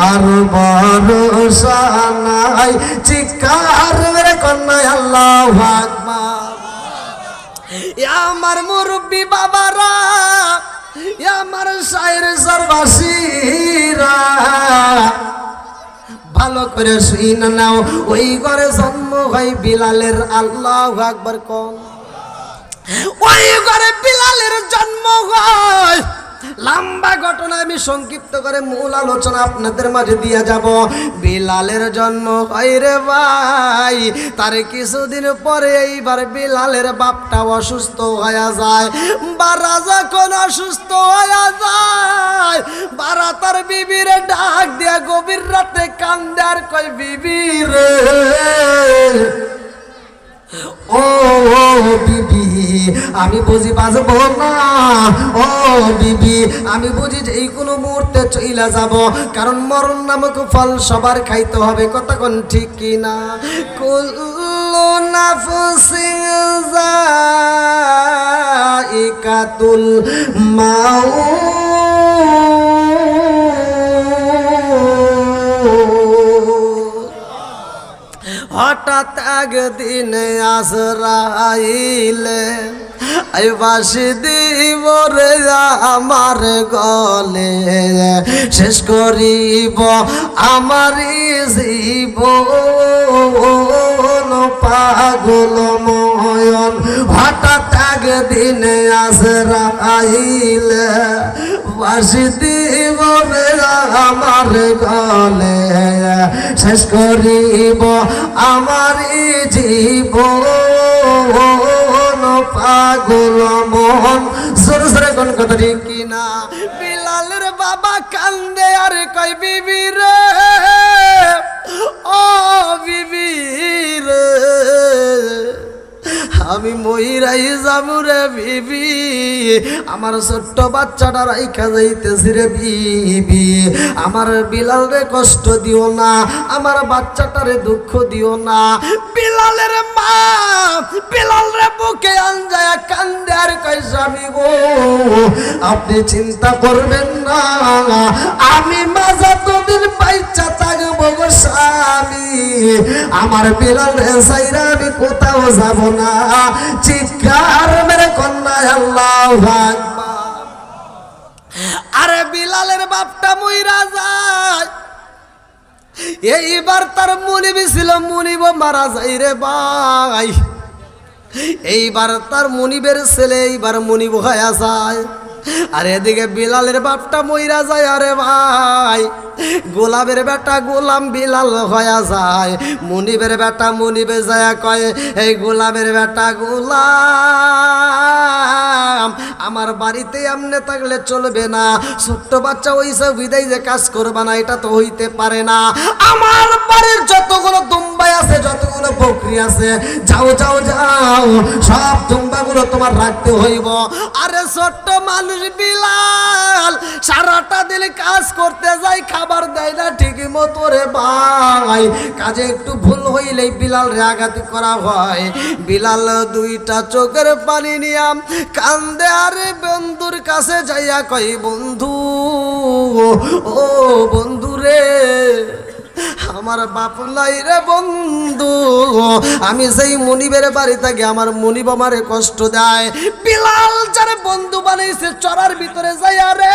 আর ভরসা নাই চিৎকার মেরে কন্যায় আল্লাহু আকবার আমার মুরব্বী বাবারা আমার শায়ের সর্বাসীরা ভালো করে শুনে নাও ওই ঘরে জন্ম হয় বিলালের আল্লাহু আকবার কোন ওই ঘরে বিলালের জন্ম হয় লম্বা ঘটনা আমি সংক্ষিপ্ত করে মূল আলোচনা আপনাদের মাঝে দিয়ে যাব বিলালের জন্ম হয় রে ভাই তার কিছুদিন পরে এইবার বিলালের বাপটা অসুস্থ হয়ে যায় বারা যখন অসুস্থ হয়ে যায় বারা তার বিবির ডাক দিয়া গভীর রাতে কান্দে আর কই বিবি রে ও বিবি আমি বুঝি বাঁচবো না ও বিবি আমি বুঝি যে এই কোনো মুহূর্তে চইলা যাব কারণ মরণ নামক ফল সবার খাইতে হবে কতক্ষণ ঠিক কিনা কুল্লু নাফসিন যায়িকাতুল হঠাৎ একদিন আজরাইলে বাসি দিব রে আমার গলে শেষ করিব আমারই জীবন পাগল ময়ন হঠাৎ একদিন আজরাইলে বাসি দিব রে আমার গলে শেষ করিব আমারই জীবন পাগল মন জোরে জোরে কোন কথা ঠিক কিনা বিলালের বাবা কান্দে আর কই বিবি রে ও বিবি রে আমি মইরাই যাবো রে বিবি আমার ছোট্ট বাচ্চাটা রাইখা যাইতেছি রে বিবি আমার বিলাল রে কষ্ট দিও না আমার বাচ্চাটারে দুঃখ দিও না বিলালের মা বিলাল রে বুকে আনজায়া কান্দে আর কই স্বামী গো আপনি চিন্তা করবেন না আমি মাজা তোদের বাচ্চা থাকবো গো স্বামী আমার বিলাল রে সাইরা আমি কোথাও যাব না চিৎকার মেরে কন্যায় আল্লাহু আকবার আরে বিলালের বাপটা মইরা যায় এইবার তার মুনিবি ছিল মুনিব মারা যায় রে ভাই এইবার তার মুনিবের ছেলে এইবার মুনিব হয়ে যায় আর এদিকে বিলালের বাপটা মইরা যায় আরে ভাই গোলামের বেটা গোলাম বিলাল হয়ে যায় মুনিবের বেটা মুনিবে যায় কয় এই গোলামের বেটা গোলাম আমার বাড়িতে এমনি থাকলে চলবে না ছোট্ট বাচ্চা ওই সব বিদায় যে কাজ করবে না এটা তো হইতে পারে না আমার বাড়ির যতগুলো দুম্বাই আছে যতগুলো বকরি আছে যাও যাও যাও সব দুম্বাগুলো তোমার রাখতে হইব আরে ছোট্ট মানুষ বিলাল সারাটা দিন কাজ করতে যায় খাবার দেয় না ঠিকই মতো রে ভাই কাজে একটু ভুল হইলেই বিলাল রে আঘাত করা হয় বিলাল দুইটা চোখের পানি নিয়াম কান্দে আরে বন্ধুর কাছে যাইয়া কই বন্ধু ও বন্ধু রে আমার বাপ নাই রে বন্ধু আমি সেই মুনিবের বাড়ি থাকি আমার মুনিব আমারে কষ্ট দেয় বিলাল যারে বন্ধু বানাইছে চড়ার ভিতরে যাই আরে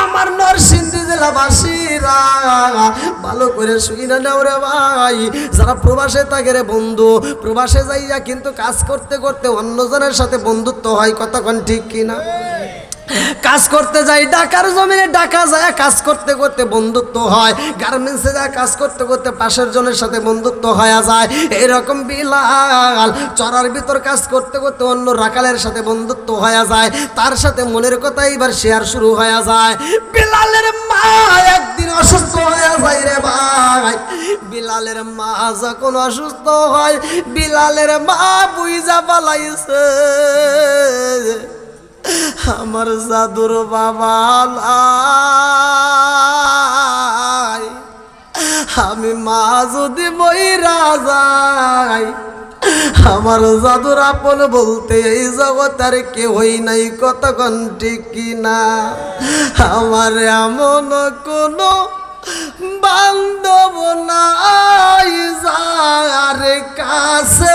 আমার নরসিংদী জেলাবাসীরা ভালো করে শুই না নাও রে ভাই যারা প্রবাসে থাকে রে বন্ধু প্রবাসে যাইয়া কিন্তু কাজ করতে করতে অন্যজনের সাথে বন্ধুত্ব হয় কতক্ষণ ঠিক কিনা কাজ করতে যাই ঢাকার জমিনে ঢাকা যায় কাজ করতে করতে বন্ধুত্ব হয় গার্মেন্টসে যায় কাজ করতে করতে পাশের জনের সাথে বন্ধুত্ব হয়ে যায় এরকম বিলাল চড়ার ভিতর কাজ করতে করতে অন্য রাখালের সাথে বন্ধুত্ব হয়ে যায় তার সাথে মনের কথা এবার শেয়ার শুরু হয়ে যায় বিলালের মা একদিন অসুস্থ হয়ে যায় রে ভাই বিলালের মা যখন অসুস্থ হয় বিলালের মা বুইজা পালাইছে আমার জাদুর বাবা নাই আমি মা যদি মইরা যাই আমার জাদুর আপন বলতে এই জগতের কেউই নাই, কতক্ষণ ঠিক কিনা। আমার এমন কোনো বান্ধব নাই যার কাছে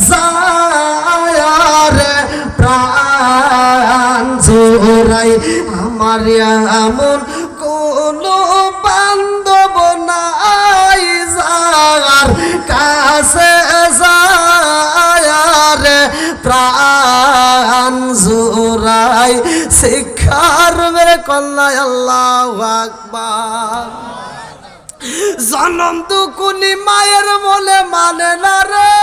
যায় প্রাণ জোড়াই। আমার এমন কোনো বান্ধব নাই যার কাছে যায় প্রাণ জোড়াই। শিক্ষার মেরে কন্যায় আল্লাহু আকবার। জনম দুকুনি মায়ের বলে মানে না রে,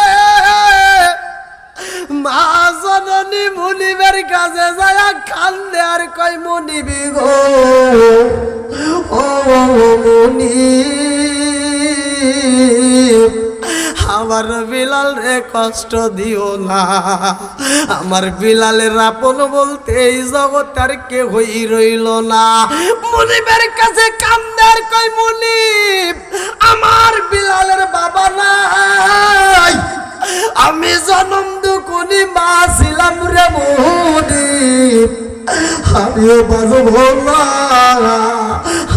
মা জননী মুনিবের কাছে যায় কান্দে আর কই মুনিবি গো ও মুনি, আমার বিলাল রে কষ্ট দিও না। আমার বিলালের আপন বলতে এই জগৎ আর কেউই রইল না। মুনিবের কাছে কান্দার কই মুনিব আমার বিলালের বাবা নাই, আমি জনম দুকুনি মা ছিলাম রে মুনিব, আমিও বাজব না।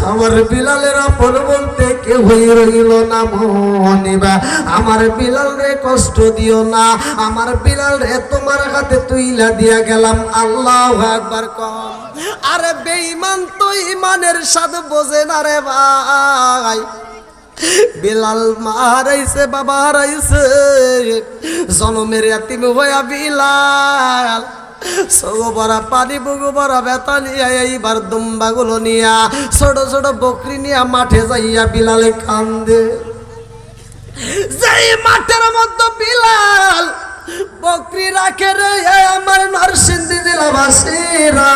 আমার বিলালের আপন বলতে কেউই রইল না মনিবা, আমার বিলাল রে কষ্ট দিও না। আমার বিলাল রে তোমার হাতে তুইলা দিয়া গেলাম। আল্লাহু আকবার কম। আরে বেঈমান তো ইমানের স্বাদ বোঝে না রে ভাই। বিলাল মা হারাইছে, বাবা হারাইছে, জনমের এতিম হইয়া বিলাল সগো বড়া পানি বুগো বড়া বেতা নিয়া এইবার দুম্বাগুলো নিয়া ছোট ছোট বকরি নিয়া মাঠে যাইয়া বিলালে কান্দে। যেই মাঠের মধ্যে বিলাল বকরি রাখে রে আমার নরসিংদী জেলাবাসীরা,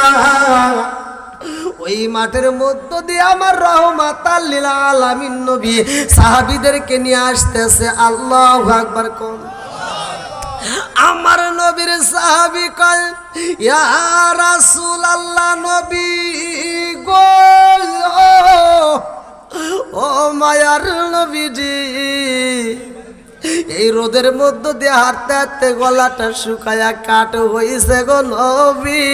ওই মাঠের মধ্য দিয়ে আমার রহমাতাল লিল আলামিন নবী সাহাবীদেরকে নিয়ে আসতেছে। আল্লাহু আকবার কোন। আমার নবীর সাহাবী কয় ইয়া রাসূলুল্লাহ নবী গো ও মায়ার নবীজি, এই রোদের মধ্য দিয়ে হাঁটতে হাঁটতে গলাটা শুকায়া কাট হইছে গো নবী,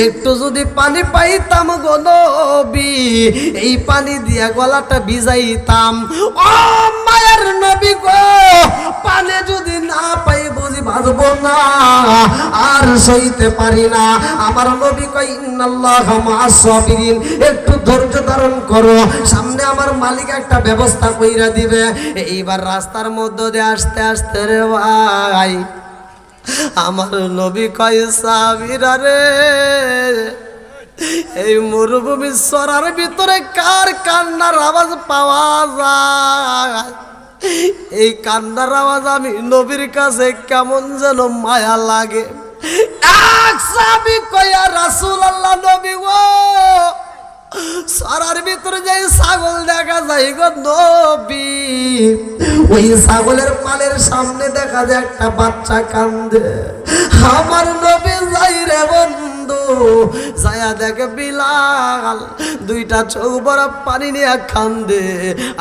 একটু যদি পানি পাইতাম গো নবী, এই পানি দিয়া গলাটা ভিজাইতাম। ও মায়ের নবী গো, পানি যদি না পাই বুঝি বাঁচবো না, আর সইতে পারি না। আমার নবী কই ইন্নাল্লাহা মা'আস সাবিরিন, একটু ধৈর্য ধারণ করো, সামনে আমার মালিক একটা ব্যবস্থা কইরা দিবে। এইবার রাস্তার মধ্যে দিয়ে আসতে আসতে রে ভাই আমার নবী কয় সাহাবীরা রে, এই মরুভূমির সরার ভিতরে কার কান্নার আওয়াজ পাওয়া যায়? এই কান্নার আওয়াজ আমি নবীর কাছে কেমন যেন মায়া লাগে। এক সাহাবী কয়া রাসূলুল্লাহ নবী গো, সরার ভিতরে যাই ছাগল দেখা যায় গো নবী, ওই ছাগলের পালের সামনে দেখা যায় একটা বাচ্চা কান্দে। আমার নবী যাই রে বন্ধু, যায়া দেখে বিলাল দুইটা চোখ ভরা পানি নিয়ে কান্দে।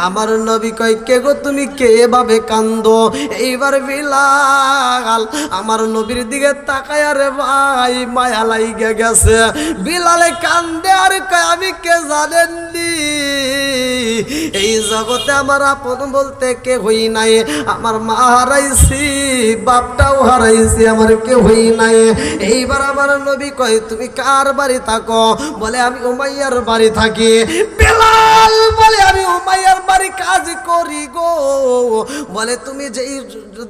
আমার নবী কয় কে গো তুমি, কে এভাবে কান্দো? এইবার বিলাল আমার নবীর দিকে তাকায় রে ভাই মায়া লাইগা গেছে। বিলালে কান্দে আর কয় আমি কে জানেননি, এই জগতে আমার আপন বলতে কে হই নাই। আমার মা হারাইছি, বাপটাও হারাইছি, আমার কে হই নাই। এইবার আমার নবী কয় তুমি কার বাড়ি থাকো? বলে আমি উমাইয়ার বাড়ি থাকি। বিলাল বলে আমি উমাইয়ার বাড়ি কাজ করি গো। বলে তুমি যেই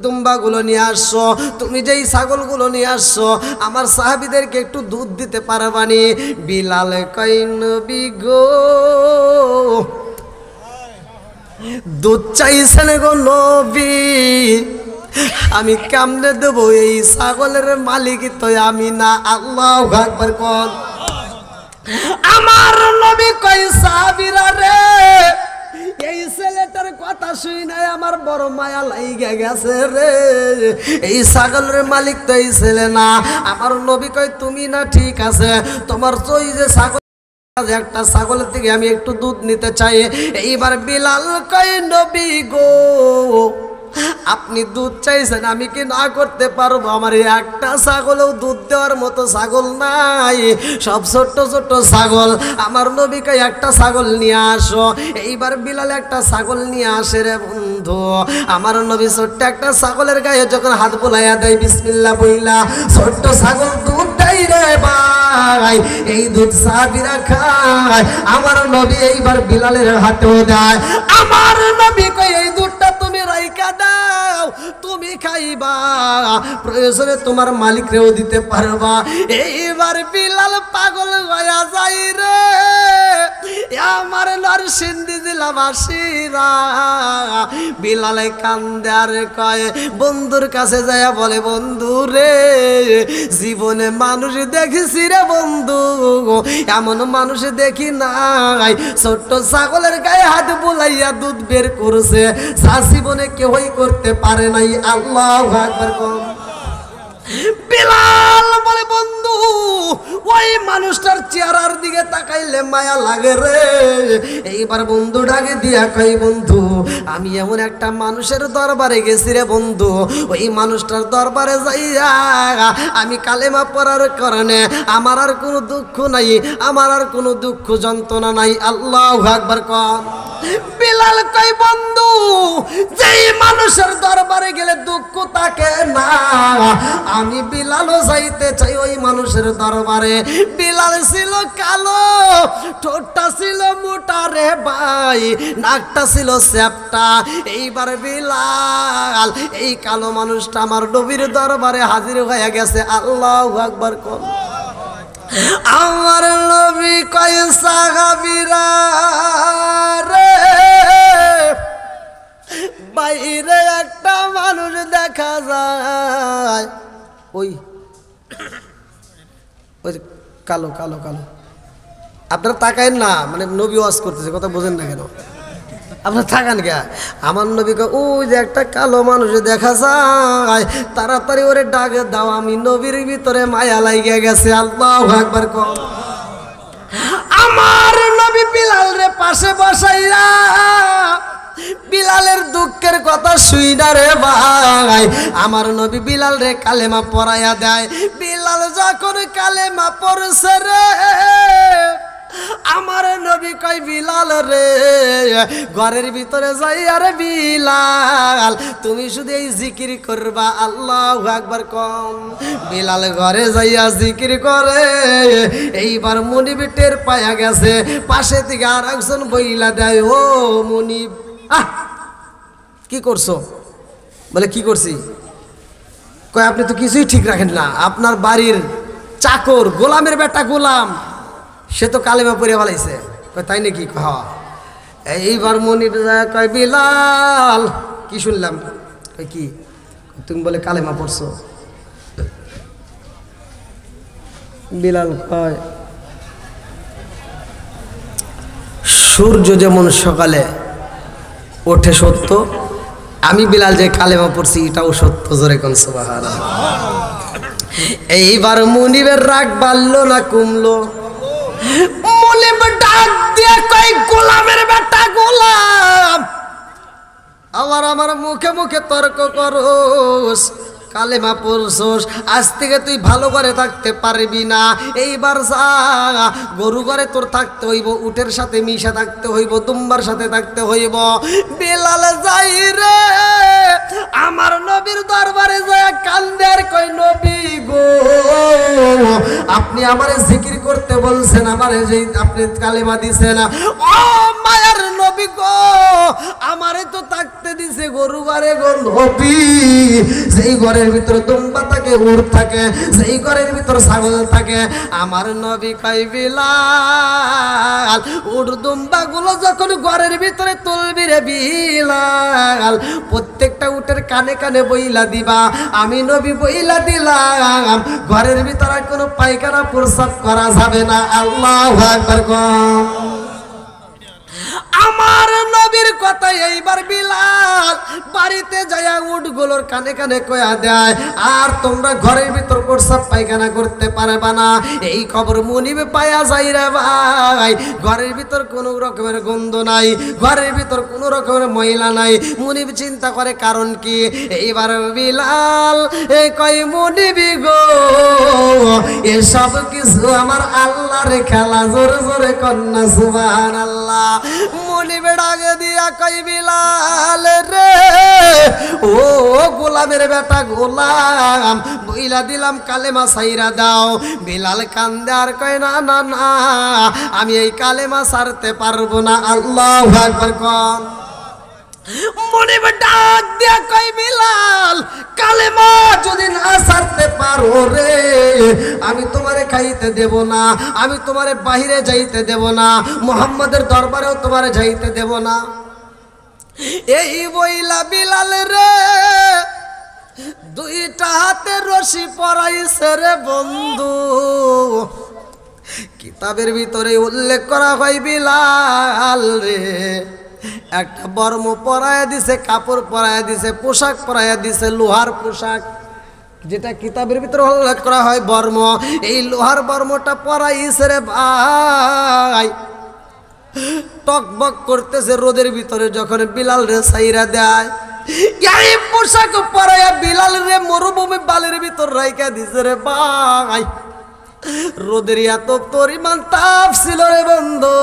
দুম্বাগুলো নিয়ে আসছো, তুমি যেই ছাগলগুলো নিয়ে আসছো, আমার সাহাবীদেরকে একটু দুধ দিতে পারবানি? বিলাল কয় নবী গো, দুধ চাইছেন গো নবী, আমি কেমনে দেবো? এই ছাগলের মালিক তো আমি না। আল্লাহু আকবার কোন। আমার নবী কয় সাহাবীরা রে, এই ছেলেটার কথা শুই নাই আমার বড় মায়া লাইগা গেছে রে, এই ছাগলের মালিক তো এই ছেলে না। আমার নবী কয় তুমি না ঠিক আছে, তোমার চই যে ছাগল একটা ছাগলের থেকে আমি একটু দুধ নিতে চাই। এইবার বিলাল কয় নবী গো আপনি দুধ চাইছেন, আমি কি না করতে পারবো? আমার একটা ছাগলও দুধ দেওয়ার মতো ছাগল নাই, সব ছোট্ট ছোট্ট ছাগল। আমার নবীকে একটা ছাগল নিয়ে আসো। এইবার বিলাল একটা ছাগল নিয়ে আসে রে বন্ধু। আমার নবী ছোট্ট একটা ছাগলের গায়ে যখন হাত বুলাইয়া দেয় বিসমিল্লাহ বইলা, ছোট্ট ছাগল দুধ দেয় রে ভাই। এই দুধ সাহাবীরা খায়, আমার নবী এইবার বিলালের হাতেও দেয়। আমার নবী কই এই দুধটা তুমি রাইখা দাও, তুমি খাইবা, প্রয়োজনে তোমার মালিকরেও দিতে পারবা। এইবার বিলাল পাগল হইয়া যাই রে। আমার নরসিংদী জেলাবাসীরা বিলালে কান্দে আর কয়, বন্ধুর কাছে যাইয়া বলে বন্ধু রে জীবনে মানুষ দেখেছি রে বন্ধু, এমন মানুষ দেখি নাই। ছোট্ট ছাগলের গায়ে হাত বুলাইয়া দুধ বের করছে, যা জীবনে কেউই করতে পারে নাই। আল্লাহু আকবার। বিলাল বলে বন্ধু ওই মানুষটার চেহারার দিকে তাকাইলে মায়া লাগে রে। এইবার বন্ধু ডাকে দিয়া কই বন্ধু আমি এমন একটা মানুষের দরবারে গেছি রে বন্ধু, ওই মানুষটার দরবারে যাইয়া আমি কালেমা পড়ার কারণে আমার আর কোনো দুঃখ নাই, আমার আর কোনো দুঃখ যন্ত্রণা নাই। আল্লাহু আকবার কর। বিলাল কই বন্ধু যেই মানুষের দরবারে গেলে দুঃখ থাকে না, আমি বিলালও যাইতে চাই ওই মানুষের দরবারে। বিলাল ছিল কালো, ঠোঁটটা ছিল মোটা রে ভাই, নাকটা ছিল চ্যাপ্টা। এইবার বিলাল এই কালো মানুষটা আমার নবীর দরবারে হাজির হয়ে গেছে। আল্লাহু আকবার কর। আমার নবী কয় সাহাবীরা রে বাইরে একটা মানুষ দেখা যায়, ওই ওই কালো কালো কালো। আপনারা তাকায়েন না, মানে নবী ওয়াজ করতেছে, কথা বোঝেন না কেন? আপনার থাকান কে? আমার নবীকে ওই যে একটা কালো মানুষ দেখা যায়, তাড়াতাড়ি ওরে ডাক দাও, আমি নবীর ভিতরে মায়া লাগিয়ে গেছে। আল্লাহু আকবার কর। আমার নবী বিলাল রে পাশে বসাইয়া বিলালের দুঃখের কথা শুই না রে ভাই। আমার নবী বিলাল রে কালেমা পড়াইয়া দেয়। বিলাল যখন কালেমা পড়ছে রে, আমার নবী কয় বিলাল রে ঘরের ভিতরে যাই, আরে বিলাল তুমি শুধু এই জিকির করবা আল্লাহু আকবার কম। বিলাল ঘরে যাইয়া জিকির করে। এইবার মুনিব টের পায়া গেছে, পাশে থেকে আর একজন বইলা দেয়, ও মুনিব কি করছো? বলে কি করছি? কয় আপনি তো কিছুই ঠিক রাখেন না, আপনার বাড়ির চাকর গোলামের বেটা গোলাম সে তো কালেমা পড়ে বলাইছে। কয় তাই নাকি? এইবার মনিব কয় বিলাল কি শুনলাম? কয় কি? তুমি বলে কালেমা পড়ছো? বিলাল কয় সূর্য যেমন সকালে ওঠে সত্য, আমি বিলাল যে কালেমা পড়ছি এটাও সত্য। জোরে কোন সুবহানাল্লাহ। এইবার মুনিবের রাগ বাড়লো না কমলো? মুনিব ডাক দিয়ে কই গোলামের বেটা গোলাম, আমার মুখে মুখে তর্ক করোস, কালেমা পড়ছস, আজ থেকে তুই ভালো করে থাকতে পারবি না। এইবার যা গরু ঘরে তোর থাকতে হইব, উটের সাথে মিশা থাকতে হইব, দুম্বার সাথে থাকতে হইব। বিলাল যাই রে আমার নবীর দরবারে যায় কান্দে আর কই নবী গো আপনি আমারে জিকির করতে বলছেন, আমারে যে আপনি কালেমা দিছেন, ও মায়ার নবী গো আমারে তো থাকতে দিছে গরু ঘরে গো নবী, যেই ঘরের ভিতরে দুম্বা থাকে, উট থাকে, সেই ঘরের ভিতরে ছাগল থাকে। আমার নবী কয় বিলাল উট দুম্বা গুলো যখন ঘরের ভিতরে তুলবি রে বিলাল, প্রত্যেকটা উটের কানে কানে বইলা দিবা, আমি নবী বইলা দিলাম ঘরের ভিতরে কোনো পায়খানা প্রস্রাব করা যাবে না। আল্লাহু আকবার। আমার নবীর কথা এইবার বিলাল বাড়িতে যায়া উটগুলোর কানে কানে কয়া দেয়, আর তোমরা ঘরের ভিতর প্রস্রাব পায়খানা করতে পারবা না, এই খবর মুনিবে পায়া যাই রে ভাই। ঘরের ভিতর কোনো রকমের গন্ধ নাই, ঘরের ভিতর কোনো রকমের ময়লা নাই। মুনিব চিন্তা করে কারণ কি? এইবার বিলাল কয় মুনিবি গো এসব কিছু আমার আল্লাহর খেলা, জোরে জোরে কন্যা সুবহানাল্লাহ। মুনিবে ডাক দিয়া কয় বিলাল রে ও গোলামের বেটা গোলাম, বইলা দিলাম কালেমা ছাইরা দাও। বিলাল কান্দে আর কয় না না না, আমি এই কালেমা ছাড়তে পারবো না। আল্লাহু আকবার কোন। মুনিব ডাক দিয়া কয় বিলাল কালেমা যদি না ছাড়তে পারো রে, আমি তোমারে খাইতে দেব না, আমি তোমারে বাহিরে যাইতে দেব না, মুহাম্মাদের দরবারেও তোমারে যাইতে দেব না। এই বইলা বিলাল রে দুইটা হাতে রশি পরাইছে রে বন্ধু। কিতাবের ভিতরে উল্লেখ করা হয় বিলাল রে একটা বর্ম পরাইয়া দিছে, কাপড় পরাইয়া দিছে, পোশাক পরাইয়া দিছে, লোহার পোশাক, যেটা কিতাবের ভিতরে উল্লেখ করা হয় বর্ম। এই লোহার বর্মটা পরাইছে রে ভাই, টকবক করতেছে রোদের ভিতরে। যখন বিলাল রে ছাইরা দেয়, এই পোশাক পরাইয়া বিলাল রে মরুভূমি বালির ভিতর রাইখা দিছে রে ভাই। রোদের এত পরিমাণ তাপ ছিল রে বন্ধু,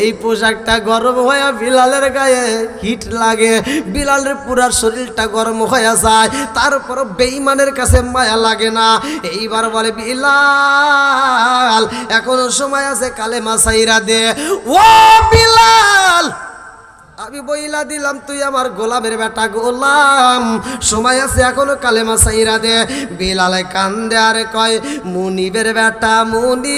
এই পোশাকটা গরম হয়ে বিলালের গায়ে হিট লাগে, বিলালের পুরা শরীরটা গরম হয়ে যায়, তারপর বেঈমানের কাছে মায়া লাগে না। এইবার বলে বিলাল এখনো সময় আছে, কালেমা ছাইরা দে। ও বিলাল আমি বইলা দিলাম তুই আমার গোলামের বেটা গোলাম, সময় আছে এখনো, কালেমা ছাইরা দে। বিলালে কান্দে আর কয় মুনিবের বেটা মুনিব,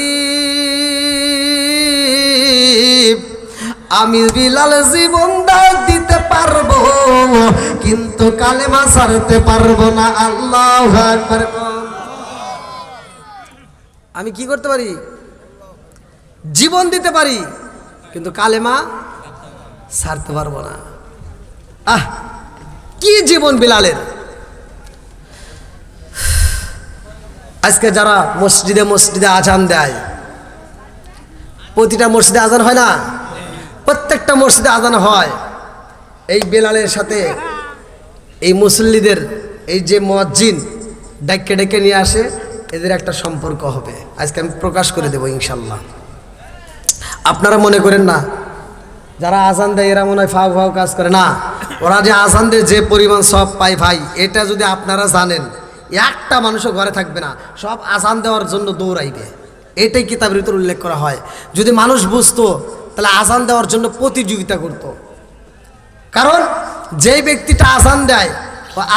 আমি বিলাল জীবনটা দিতে পারবো কিন্তু কালেমা ছাড়তে পারবো না। আল্লাহু আকবার। আমি কি করতে পারি? জীবন দিতে পারি কিন্তু কালেমা ছাড়তে পারবো না। আহ কি জীবন বিলালের! আজকে যারা মসজিদে মসজিদে আজান দেয়, প্রতিটা মসজিদে আজান হয় না, প্রত্যেকটা মসজিদে আজান হয়। এই বেলালের সাথে এই মুসল্লিদের এই যে মুয়াজ্জিন ডেকে ডেকে নিয়ে আসে, এদের একটা সম্পর্ক হবে। আজকে আমি প্রকাশ করে দেবো ইনশাল্লাহ। আপনারা মনে করেন না যারা আজান দেয় এরা মনে হয় ফাও ফাও কাজ করে না, ওরা যে আজান দেয় যে পরিমাণ সব পায় ভাই, এটা যদি আপনারা জানেন, একটা মানুষও ঘরে থাকবে না, সব আজান দেওয়ার জন্য দৌড়াইবে। এটাই কিতাবের ভিতরে উল্লেখ করা হয়। যদি মানুষ বুঝতো তাহলে আজান দেওয়ার জন্য প্রতিযোগিতা করত। কারণ যেই ব্যক্তিটা আজান দেয়,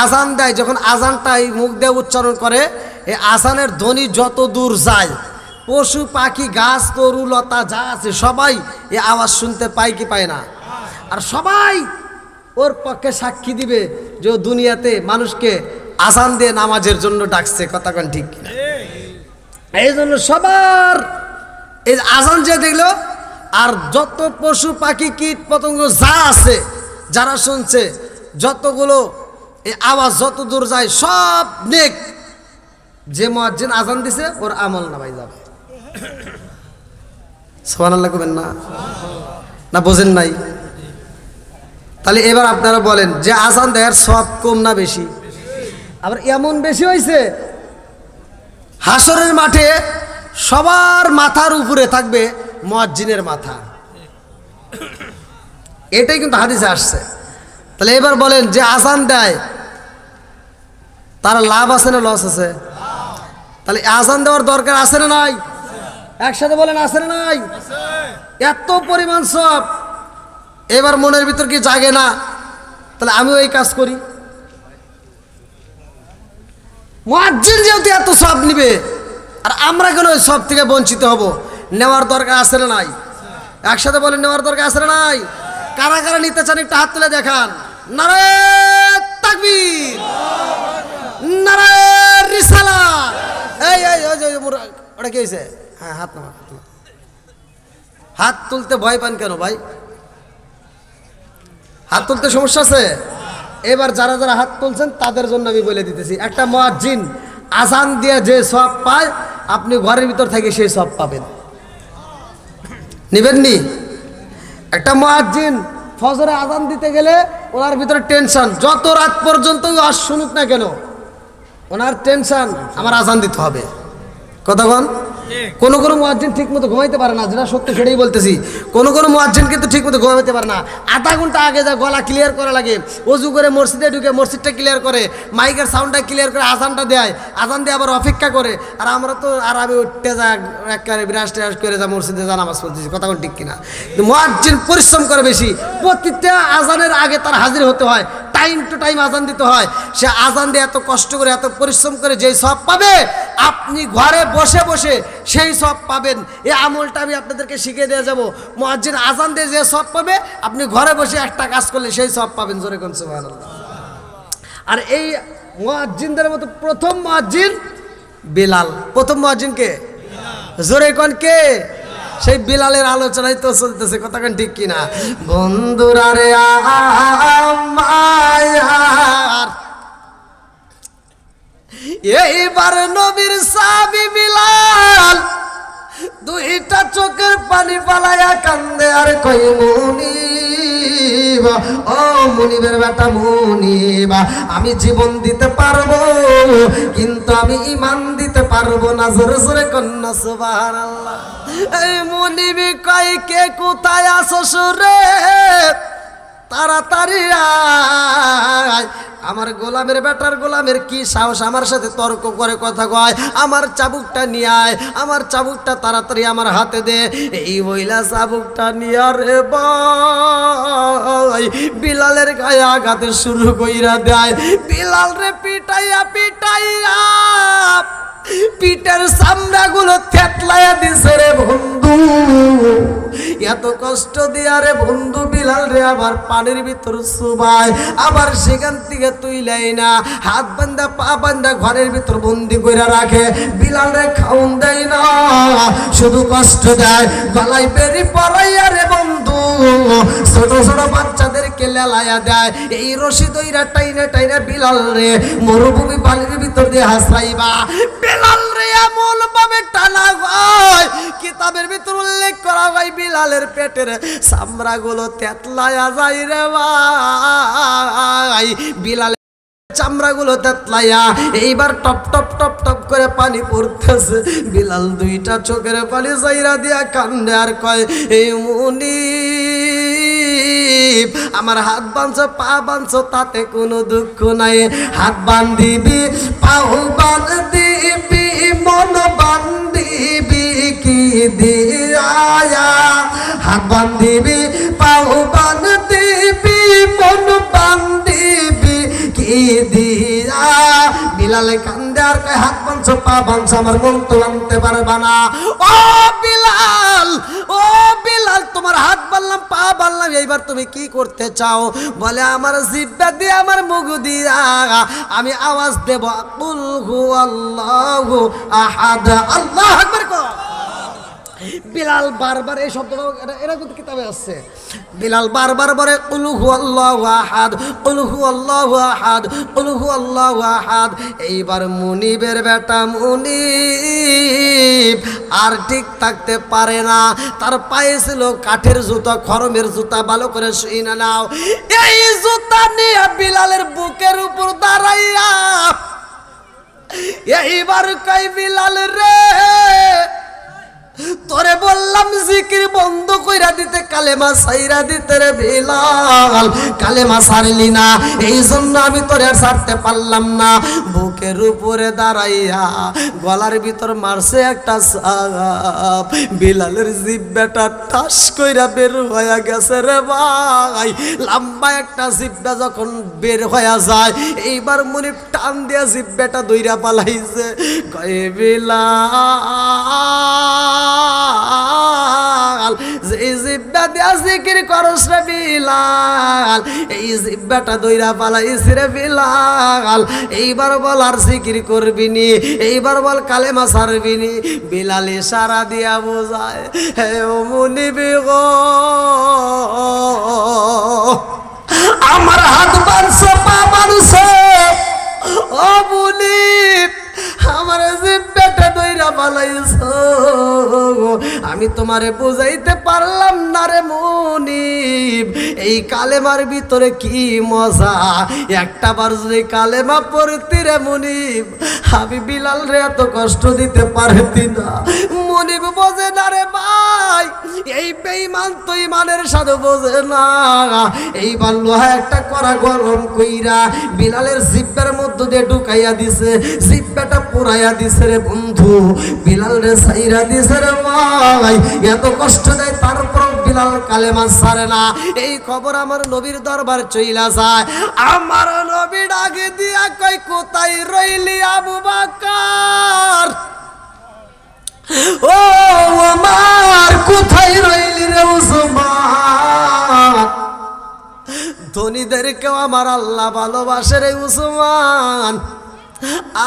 আজান দেয় যখন আজানটা এই মুখ দিয়ে উচ্চারণ করে, এই আজানের ধ্বনি যত দূর যায়, পশু পাখি গাছ তরু লতা যা আছে সবাই এই আওয়াজ শুনতে পায় কি পায় না? আর সবাই ওর পক্ষে সাক্ষী দিবে যে ও দুনিয়াতে মানুষকে আজান দিয়ে নামাজের জন্য ডাকছে। কথা কোন ঠিক কিনা? এই জন্য সবার এই আজান যে দেখলো, আর যত পশু পাখি কীট পতঙ্গ যা আছে যারা শুনছে, যতগুলো এই আওয়াজ যত দূর যায় সব নেক, যে মুয়াজ্জিন আজান দিছে ওর আমল নামাই যাবে। সুবহানাল্লাহ কবেন না? না বোঝেন নাই? তাহলে এবার আপনারা বলেন যে আজান দেয়ার সব কম না বেশি? আবার এমন বেশি হয়েছে, হাসরের মাঠে সবার মাথার উপরে থাকবে মুয়াজ্জিনের মাথা। এটাই কিন্তু হাদিসে আসছে। তাহলে এবার বলেন যে আজান দেয় তারা লাভ আছে না লস আছে? তাহলে আজান দেওয়ার দরকার আছে না নাই? একসাথে বলেন আছে না নাই? এত পরিমাণ সব, এবার মনের ভিতর কি জাগে না তাহলে আমিও এই কাজ করি? মুয়াজ্জিন যেহেতু এত সব নিবে, আর আমরা কেন ওই সব থেকে বঞ্চিত হব? নেওয়ার দরকার আছে না নাই? একসাথে বলেন নেওয়ার দরকার আছে না নাই? কারা কারা নিতে চান একটু হাত তুলে দেখান। নারে তাকবীর, নারে রিসালাত। এই এই ওটা কি হয়েছে? হ্যাঁ হাত নামা। হাত তুলতে ভয় পান কেন ভাই? হাত তুলতে সমস্যা আছে? এবার যারা যারা হাত তুলছেন তাদের জন্য আমি বলে দিতেছি, একটা মুয়াজ্জিন আজান দিয়ে যে সওয়াব পায় আপনি ঘরের ভিতর থেকে সেই সওয়াব পাবেন। নিবেন নি? একটা মুয়াজ্জিন ফজরে আজান দিতে গেলে ওনার ভিতরে টেনশন, যত রাত পর্যন্ত ওয়াজ শুনুক না কেন ওনার টেনশন আমার আজান দিতে হবে। কতক্ষণ? কোন কোন মুয়াজ্জিন ঠিক মতো ঘুমাইতে পারে না, যেটা সত্য সেটাই বলতেছি। কোন কোন মুয়াজ্জিন কিন্তু ঠিক মতো ঘুমাইতে পারে না, আধা ঘন্টা আগে যা গলা ক্লিয়ার করা লাগে, অজু করে মসজিদে ঢুকে মসজিদটা ক্লিয়ার করে, মাইকের সাউন্ডটা ক্লিয়ার করে আজানটা দেয়, আজান দিয়ে আবার অপেক্ষা করে। আর আমরা তো আর আমি উঠতে যা একেবারে বিরাজ টিরাজ করে যা মসজিদে যা নামাজ পড়তেছি, কতক্ষণ ঠিক কিনা? কিন্তু মুয়াজ্জিন পরিশ্রম করে বেশি, প্রতিটা আজানের আগে তার হাজির হতে হয়, টাইম টু টাইম আজান দিতে হয়। সে আজান দিয়ে এত কষ্ট করে এত পরিশ্রম করে যেই সওয়াব পাবে আপনি ঘরে বসে বসে সেই সওয়াব পাবেন। এই আমলটা আমি আপনাদেরকে শিখিয়ে দিয়ে যাব। মুয়াজ্জিন আজান দিয়ে যে সওয়াব পাবে আপনি ঘরে বসে একটা কাজ করলে সেই সওয়াব পাবেন। জোরে কোন সুবহানাল্লাহ। আর এই মুয়াজ্জিনদের মতো প্রথম মুয়াজ্জিন বিলাল। প্রথম মুয়াজ্জিন কে? জোরে কোন কে? সেই বিলালের আলোচনাই তো চলতেছে, কতক্ষণ ঠিক কিনা? বন্ধুরা রে আমার এইবার নবীর সাহাবী বিলাল দুইটা চোখের পানি পালায়া কান্দে আর কই মুনিব, ও মুনিবের বেটা মুনিব, আমি জীবন দিতে পারবো কিন্তু আমি ঈমান দিতে পারবো না। জোরে জোরে কন্যা সুবহানাল্লাহ। এই মুনিব কই কে কোথায় আছো সুরে, তাড়াতাড়ি আয়। আমার গোলামের বেটার গোলামের কি সাহস আমার সাথে তর্ক করে কথা কয়, আমার চাবুকটা নিয়ে আয়, আমার চাবুকটা তাড়াতাড়ি আমার হাতে দে। এই বইলা চাবুকটা নিয়ে রে ভাই বিলালের গায়ে আঘাতে শুরু কইরা দেয়। বিলাল রে পিটাইয়া পিটাইয়া পিঠের চামড়াগুলো থেতলাইয়া দিছে রে বন্ধু। এত কষ্ট দিয়া রে বন্ধু বিলাল রে আবার পানির ভিতর চুবায়, আবার সেখান থেকে তুইলাই না, হাত বান্ধা পা বান্ধা ঘরের ভিতর বন্দি কইরা রাখে। বিলাল রে খাউন দেয় না, শুধু কষ্ট দেয়, গলায় বেরি পরাইয়া রে বন্ধু ছোট ছোট বাচ্চাদেরকে লেলাইয়া দেয়। এই রশি দইরা টাইনা টাইনা বিলাল রে মরুভূমি বালির ভিতর দিয়ে হাসরাইবা। বিলাল রে এমন ভাবে টানা হয়, কিতাবের ভিতর উল্লেখ করা হয় বিলালের পেটের চামড়াগুলো তেতলায়া যায় রে ভাই। বিলাল চামড়াগুলো তেতলাইয়া এইবার টপ টপ টপ টপ করে পানি পড়তেছে। বিলাল দুইটা চোখের পানি যাইরা দিয়া কান্দে আর কয়, এই মুনিব আমার হাত বাঁধছো পা বাঁধছো তাতে কোনো দুঃখ নাই, হাত বান্ধিবি পাও বান্ধিবি মন বান্ধিবি কি দিয়া, হাত বান্ধিবি পাও বান্ধিবি মন বান্ধিবি কি দিয়া। বিলালে কান্দে আর কয়, হাত বাঁধছো পা বাঁধছো আমার মন তো বাঁধতে পারবা না। ও বিলাল, ও বিলাল তোমার হাত বাঁধলাম পা বাঁধলাম, এইবার তুমি কি করতে চাও? বলে আমার জিহ্বা দিয়ে আমার মুখ দিয়া আমি আওয়াজ দেব, কুল হুয়াল্লাহু আহাদ, আল্লাহু আকবার কর। বিলাল বারবার এই শব্দটা এরা কিন্তু কিতাবে আছে। বিলাল বারবার বলে কুল হুয়াল্লাহু আহাদ, কুল হুয়াল্লাহু আহাদ, কুল হুয়াল্লাহু আহাদ। এইবার মুনিবের বেটা মুনিব আর ঠিক থাকতে পারে না, তার পায়ে ছিল কাঠের জুতা, খরমের জুতা, ভালো করে শুইনা নাও। এই জুতা নিয়ে বিলালের বুকের উপর দাঁড়াইয়া এইবার কই, বিলাল রে তোরে বললাম জিকির বন্ধ কইরা দিতে, কালেমা ছাইরা দিতে রে বিলাল, কালেমা ছাড়লি না, এই জন্য আমি তোরে আর ছাড়তে পারলাম না। বুকের উপরে দাঁড়াইয়া গলার ভিতর মারছে একটা সাপ, বিলালের জিহ্বাটা টাস কইরা বের হইয়া গেছে রে ভাই। লম্বা একটা জিহ্বা যখন বের হইয়া যায় এইবার মুনিব টান দিয়া জিহ্বাটা দইরা পালাইছে। কয়ে বিলাল এই জিহ্বা দিয়া জিকির করস রে বিলাল, এই জিহ্বাটা দইরা পালাইছে রে বিলাল, এইবার বল আর জিকির করবি নি, এইবার বল কালেমা ছাড়বি নি। বিলাল ইশারা দিয়া বোঝায়, হে ও মুনিব গো আমার হাত বানছে পা বানছে ও মুনিব আমার যে পেটে দইরা বালাইছো আমি তোমারে বুঝাইতে পারলাম না রে মুনিব এই কালেমার ভিতরে কি মজা একটা বার যদি কালেমা পড়তি রে মুনিব আমি বিলাল রে এত কষ্ট দিতে পারতি না মুনিব বোঝে না রে ভাই এই বেঈমান তো ইমানের সাথে বোঝে না এইবার লোহা একটা কড়া গরম কইরা বিলালের জিব্বার মধ্যে দিয়ে ঢুকাইয়া দিছে জিব্বাটা পুরাইয়া দিছে রে বন্ধু বিলাল রে সাইরা দিছে রে ভাই এত কষ্ট দেয় তারপর বিলাল কালেমা ছাড়ে না এই খবর আমার নবীর দরবার চইলা যায় আমার নবী ডাকে দিয়া কই কোথায় রইলি আবু বকর ও আমার কোথায় রইলি রে উসমান ধনীদেরকেও আমার আল্লাহ ভালোবাসে রে উসমান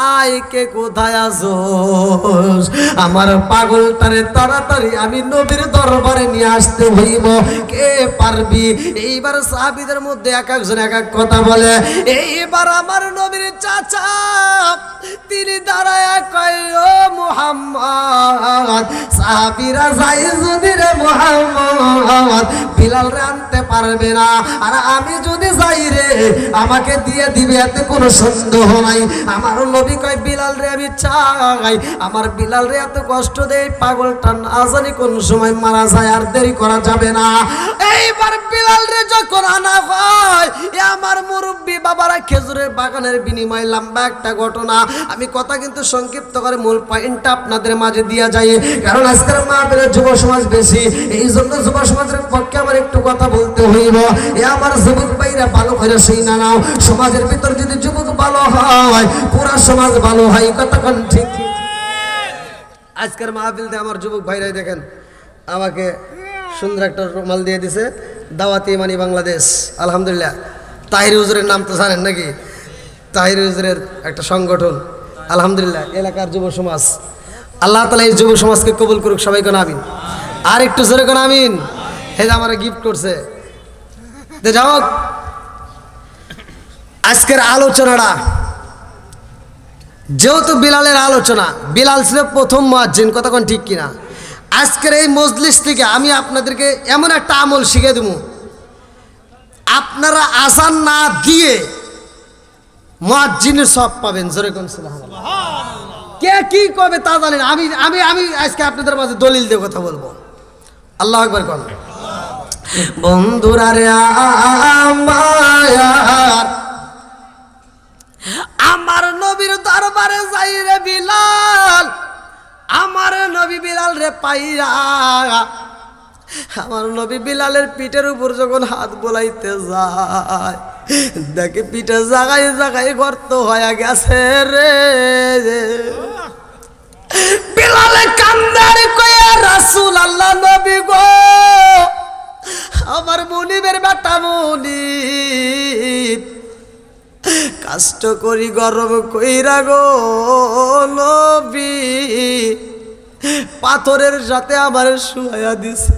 আয় কে কোথায় আসোস আমার পাগলটারে তাড়াতাড়ি আমি নবীর দরবারে নিয়ে আসতে হইব কে পারবি এইবার সাহাবীদের মধ্যে এক একজন এক এক কথা বলে এইবার আমার নবীর চাচা তিনি দাঁড়ায় কয় ও মুহাম্মদ সাহাবীরা যাই যদি রে মুহাম্মদ বিলাল রে আনতে পারবে না আর আমি যদি যাই রে আমাকে দিয়ে দিবে এতে কোনো সন্দেহ নাই আমার নবী কয় বিলাল রে আমি চাই আমার বিলাল রে এত কষ্ট দেয় পাগলটা না জানি কোন সময় মারা যায় আর দেরি করা যাবে না এইবার বিলাল রে যখন আনা হয় আমার মুরব্বী বাবারা খেজুরের বাগানের বিনিময়ে লম্বা একটা ঘটনা আমি কথা কিন্তু সংক্ষিপ্ত করে মূল পয়েন্টটা আপনাদের মাঝে দিয়া যায় কারণ আজকের মাহফিলে যুব সমাজ বেশি এই জন্য যুব সমাজের পক্ষে আমার একটু কথা বলতে হইব আমার যুবক ভাইরা ভালো করে সেই না নাও সমাজের ভিতর যদি যুবক ভালো হয় পুরা সমাজ ভালো হয় কথা কোন ঠিক আজকের মাহফিলতে আমার যুবক ভাইরাই দেখেন আমাকে সুন্দর একটা রুমাল দিয়ে দিছে দাওয়াতি ইমানি বাংলাদেশ আলহামদুলিল্লাহ তাহির হুজুরের নাম তো জানেন নাকি তাহির হুজুরের একটা সংগঠন আলহামদুলিল্লাহ এলাকার যুব সমাজ আল্লাহ তাআলা এই যুব সমাজকে কবুল করুক সবাই কোন আমিন আর একটু জোরে কোন আমিন এই যে আমারে গিফট করছে তো যাও আজকের আলোচনাটা যেহেতু বিলালের আলোচনা বিলাল ছিল প্রথম মুয়াজ্জিন কথা কোন ঠিক কিনা আজকের এই মজলিস থেকে আমি আপনাদেরকে এমন একটা আমল শিখে দেব আপনারা আযান না দিয়ে মুয়াজ্জিনের সওয়াব পাবেন জোরে কোন সুবহানাল্লাহ কে কি কবে তা জানেন আমি আমি আমি আজকে আপনাদের মাঝে দলিল দিয়ে কথা বলবো আল্লাহু আকবার কোন বন্ধুরা রে আমার নবীর দরবারে যাই রে বিলাল আমার নবী বিলাল রে পাইরা আমার নবী বিলালের পিঠের উপর যখন হাত বোলাইতে যায় দেখে পিঠে জায়গায় জায়গায় গর্ত হয়ে গেছে রে বিলালে কান্দার কয়া রাসূলুল্লাহ নবী গো আমার মুনিবের বেটা মুনিব কষ্ট করি গরম কইরা গো নবী পাথরের সাথে আমার শুয়ায়া দিছে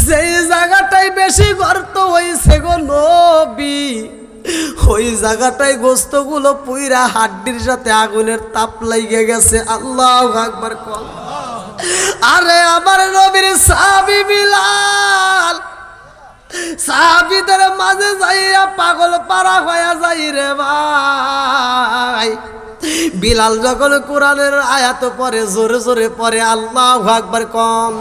সেই জায়গাটাই বেশি গর্ত হইছে গো নবী ওই জায়গাটায় গোস্তগুলো পুইরা হাড্ডির সাথে আগুনের তাপ লাগিয়ে গেছে আল্লাহু আকবার কল আরে আমার নবীর সাহাবী বিলাল সাহাবীদের মাঝে যাইয়া পাগল পারা হয়ে যাই রে ভাই বিলাল যখন কোরআনের আয়াত পড়ে জোরে জোরে পড়ে আল্লাহু আকবার কম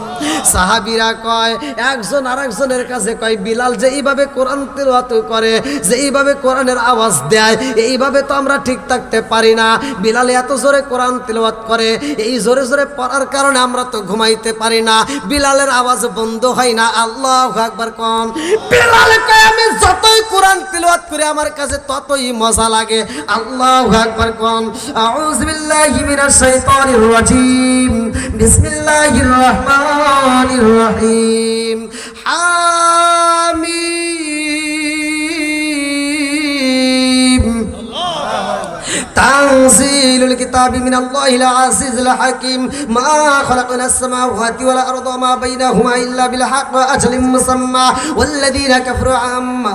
সাহাবীরা কয় একজন আরেকজনের কাছে কয় বিলাল যে এইভাবে কোরআন তেলাওয়াত করে যে এইভাবে কোরআনের আওয়াজ দেয় এইভাবে তো আমরা ঠিক থাকতে পারি না বিলাল এত জোরে কোরআন তেলাওয়াত করে এই জোরে জোরে পড়ার কারণে আমরা তো ঘুমাইতে পারি না বিলালের আওয়াজ বন্ধ হয় না আল্লাহু আকবার কম বিলাল কয় আমি যতই কোরআন তেলাওয়াত করি আমার কাছে ততই মজা লাগে আল্লাহু আকবার কম أعوذ بالله من الشيطان الرجيم بسم الله الرحمن الرحيم حميم তানজিলুল কিতাবি মিনাল্লাহিল আজিজিল হাকিম মা খালাকনাস সামাওয়াতি ওয়াল আরদা ওয়া মা বাইনাহুমা ইল্লা বিল হক ওয়া আজলিম মুসাম্মা ওয়াল্লাযীনা কাফারু আম্মা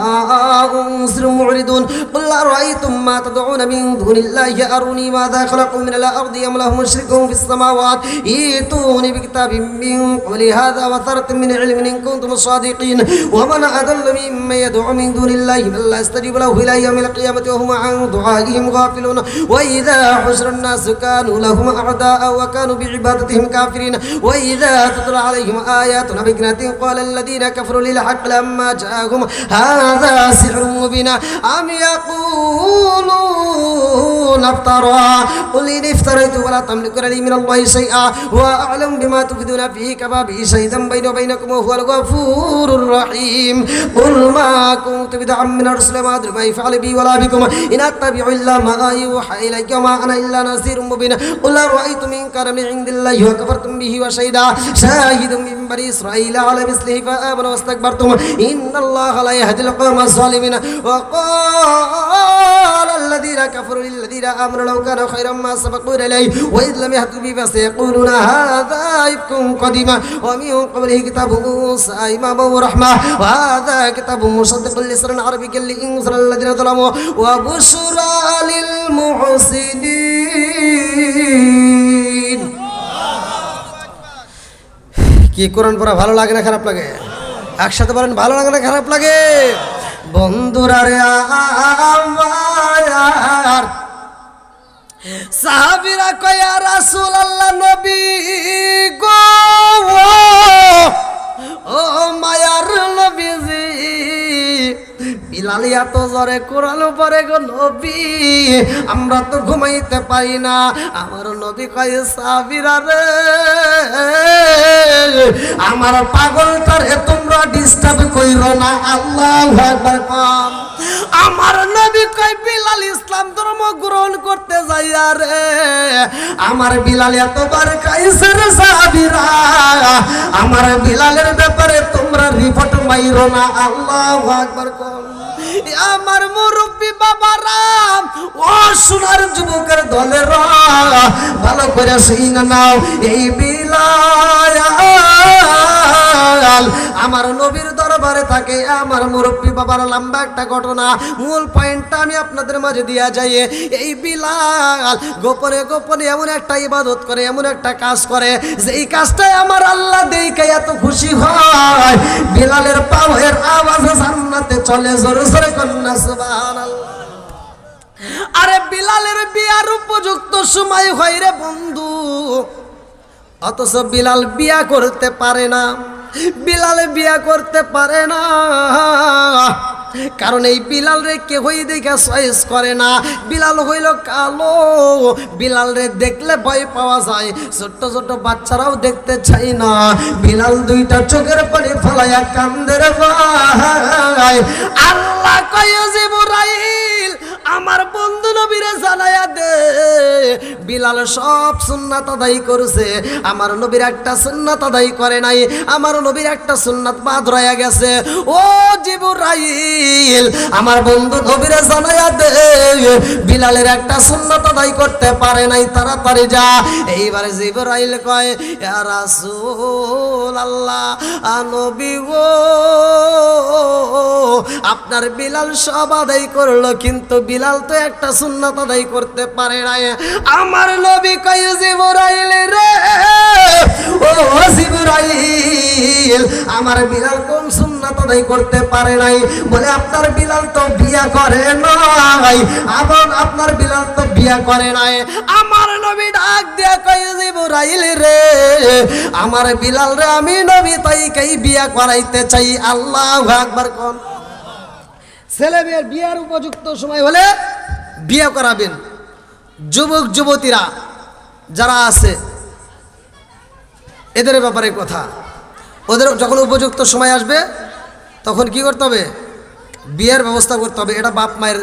উনজিরু মুরিদুন কুল আরাআইতুম মা তাদউনা মিন দুনিল্লাহি আরুনি মাযা খালাকু মিনাল আরদি আম লাহুম মুশরিকুন ফিস সামাওয়াতি ইতুনি বিকিতাবিম মিন ক্বাবলি হাযা ওয়া তারাতুম মিন ইলমিন ইন কুনতুম সাদিকিন ওয়া মান আদাল্লু মিম্মান ইয়াদউ মিন দুনিল্লাহি মান লা ইয়াস্তাজিবু লাহু ইলা ইয়াউমিল কিয়ামাতি ওয়া হুম আন দুআইহিম গাফিলুন ওয়া ইযা হুশিরান নাসু কানু লাহুম আ'দাআ ওয়া কানু বিইবাদাতিহিম কাফিরিন ওয়া ইযা তুতলা আলাইহিম আয়াতুনা বিকিনাতিন ক্বালা আল্লাযীনা কাফারু লিল হাক্কি লাম্মা জাআহুম হাযা সিহরুম মুবিন আম ইয়াকুলুনা ইফতারা কুল ইন ইফতারাইতু ওয়া লা তামলিকুনা লি মিনাল্লাহি শাইআ ওয়া আ'লামু বিমা তুফিদুনা ফীহি কাফা বিহি শাহিদান বাইনি ওয়া বাইনাকুম ওয়া হুয়াল গফুরুর রহিম কুল মা কুনতু বিদআম মিনার রাসূলি মা আদরি মা ইয়াফআলু বি ওয়া লা বিকুম ইন আত্তাবি'ু ইল্লা মা ইউহা ইলাইয়া মা আনা ইল্লা নাযীরুম মুবিন কুল আরাআইতুম ইন কানা মিন ইনদিল্লাহি ওয়া কাফারতুম বিহি ওয়া শাহিদা শাহিদুম মিন বানি ইসরাঈলা আলা মিসলিহি ফা আমানু ওয়াস্তাকবারতুম ইন্নাল্লাহা লা ইয়াহদিল কওমাজ জালিমিন ওয়া ক্বালা আল্লাযীনা কাফারু লিল লাযীনা আমানু লাw কানা খায়রাম মা সাবাকুনা ইলাইহি ওয়া ইয লাম ইয়াহদু বিহি ফাসায়াকুলুনা হাযা ইফকুন কদিমা ওয়া মিন ক্বাবলিহি কিতাবু মূসা ইমামান ওয়া রাহমা ওয়া হাযা কিতাবুন মুসাদ্দিকুল লিসানান আরাবিয়্যান লিইনজিরা আল্লাযীনা যালামু ওয়া বুশরা লিল মুহসিনিন। কি কোরআন পড়া ভালো লাগে না খারাপ লাগে? একসাথে বলেন, ভালো লাগে না খারাপ লাগে? বন্ধুরা রে আমার সাহাবীরা কয় ইয়া রাসূলুল্লাহ নবী গো ও মায়ার নবীজি বিলাল এত জোরে কোরআন পড়ে গো নবী, আমরা তো ঘুমাইতে পারি না। আমার নবী কয় সাহাবীরা রে আমার পাগলটারে তোমরা ডিস্টার্ব কইরো না। আল্লাহু আকবার। আমার নবী কয় বিলাল ইসলাম ধর্ম গ্রহণ করতে যাইয়া রে আমার বিলাল এতবার কাইছে রে সাহাবীরা, আমার বিলালের ব্যাপারে তোমরা রিপোর্ট মাইরো না। আল্লাহু আকবার। আমার মুরব্বী বাবারা ও সোনার যুবকের দলের ভালো করে শুনে নাও, এই বিলাল আমার নবীর দরবারে থাকে। আমার মুরব্বী বাবার লম্বা একটা ঘটনা, মূল পয়েন্টটা আমি আপনাদের মাঝে দিয়া যাই। এই বিলাল গোপনে গোপনে এমন একটা ইবাদত করে, এমন একটা কাজ করে যেই কাজটাই আমার আল্লাহ দেখে এত খুশি হয়, বিলালের পায়ের আওয়াজে জান্নাতে চলে। জোরে জোরে কন্যা সুবহানাল্লাহ। আরে বিলালের বিয়ার উপযুক্ত সময় হয় রে বন্ধু, অথচ বিলাল বিয়া করতে পারে না। বিলাল বিয়া করতে পারে না কারণ এই বিলাল রে কেউই দেখে চয়েস করে না। বিলাল হইল কালো, বিলাল রে দেখলে ভয় পাওয়া যায়, ছোট্ট ছোট্ট বাচ্চারাও দেখতে চাই না। বিলাল দুইটা চোখের পানি ফলাইয়া কান্দে রে ভাই। আল্লাহ কয় জিবরাইল আমার বন্ধু নবীরে জানায়া দে বিলাল সব সুন্নাত আদায় করেছে, আমার নবীর একটা সুন্নাত আদায় করে নাই, আমার নবীর একটা সুন্নাত বাদ রয়ে গেছে। ও জিবরাইল আমার বন্ধু নবীরে জানায়া দে বিলালের একটা সুন্নাত আদায় করতে পারে নাই, তাড়াতাড়ি যা। এইবারে জিবরাইল কয় ইয়া রাসূলুল্লাহ নবী গো আপনার বিলাল সব আদায় করলো, কিন্তু বিলাল তো একটা সুন্নাত আদায় করতে পারে নাই। আমার নবী কয় জিবরাইল রে ও জিবরাইল আমার বিলাল কোন সুন্নাত আদায় করতে পারে নাই? বলে আপনার বিলাল তো বিয়া করে নাই। আবার আপনার বিলাল তো বিয়া করে নাই। আমার নবী ডাক দিয়া কয় জিবরাইল রে আমার বিলাল রে আমি নবী তাইকেই বিয়া করাইতে চাই। আল্লাহু আকবার। কোন ছেলে মেয়ের বিয়ার উপযুক্ত সময় হলে বিয়ে করাবেন। যুবক যুবতীরা যারা আছে এদের ব্যাপারে কথা, ওদের যখন উপযুক্ত সময় আসবে তখন কি করতে হবে? বিয়ের ব্যবস্থা করতে হবে। এটা বাপ মায়ের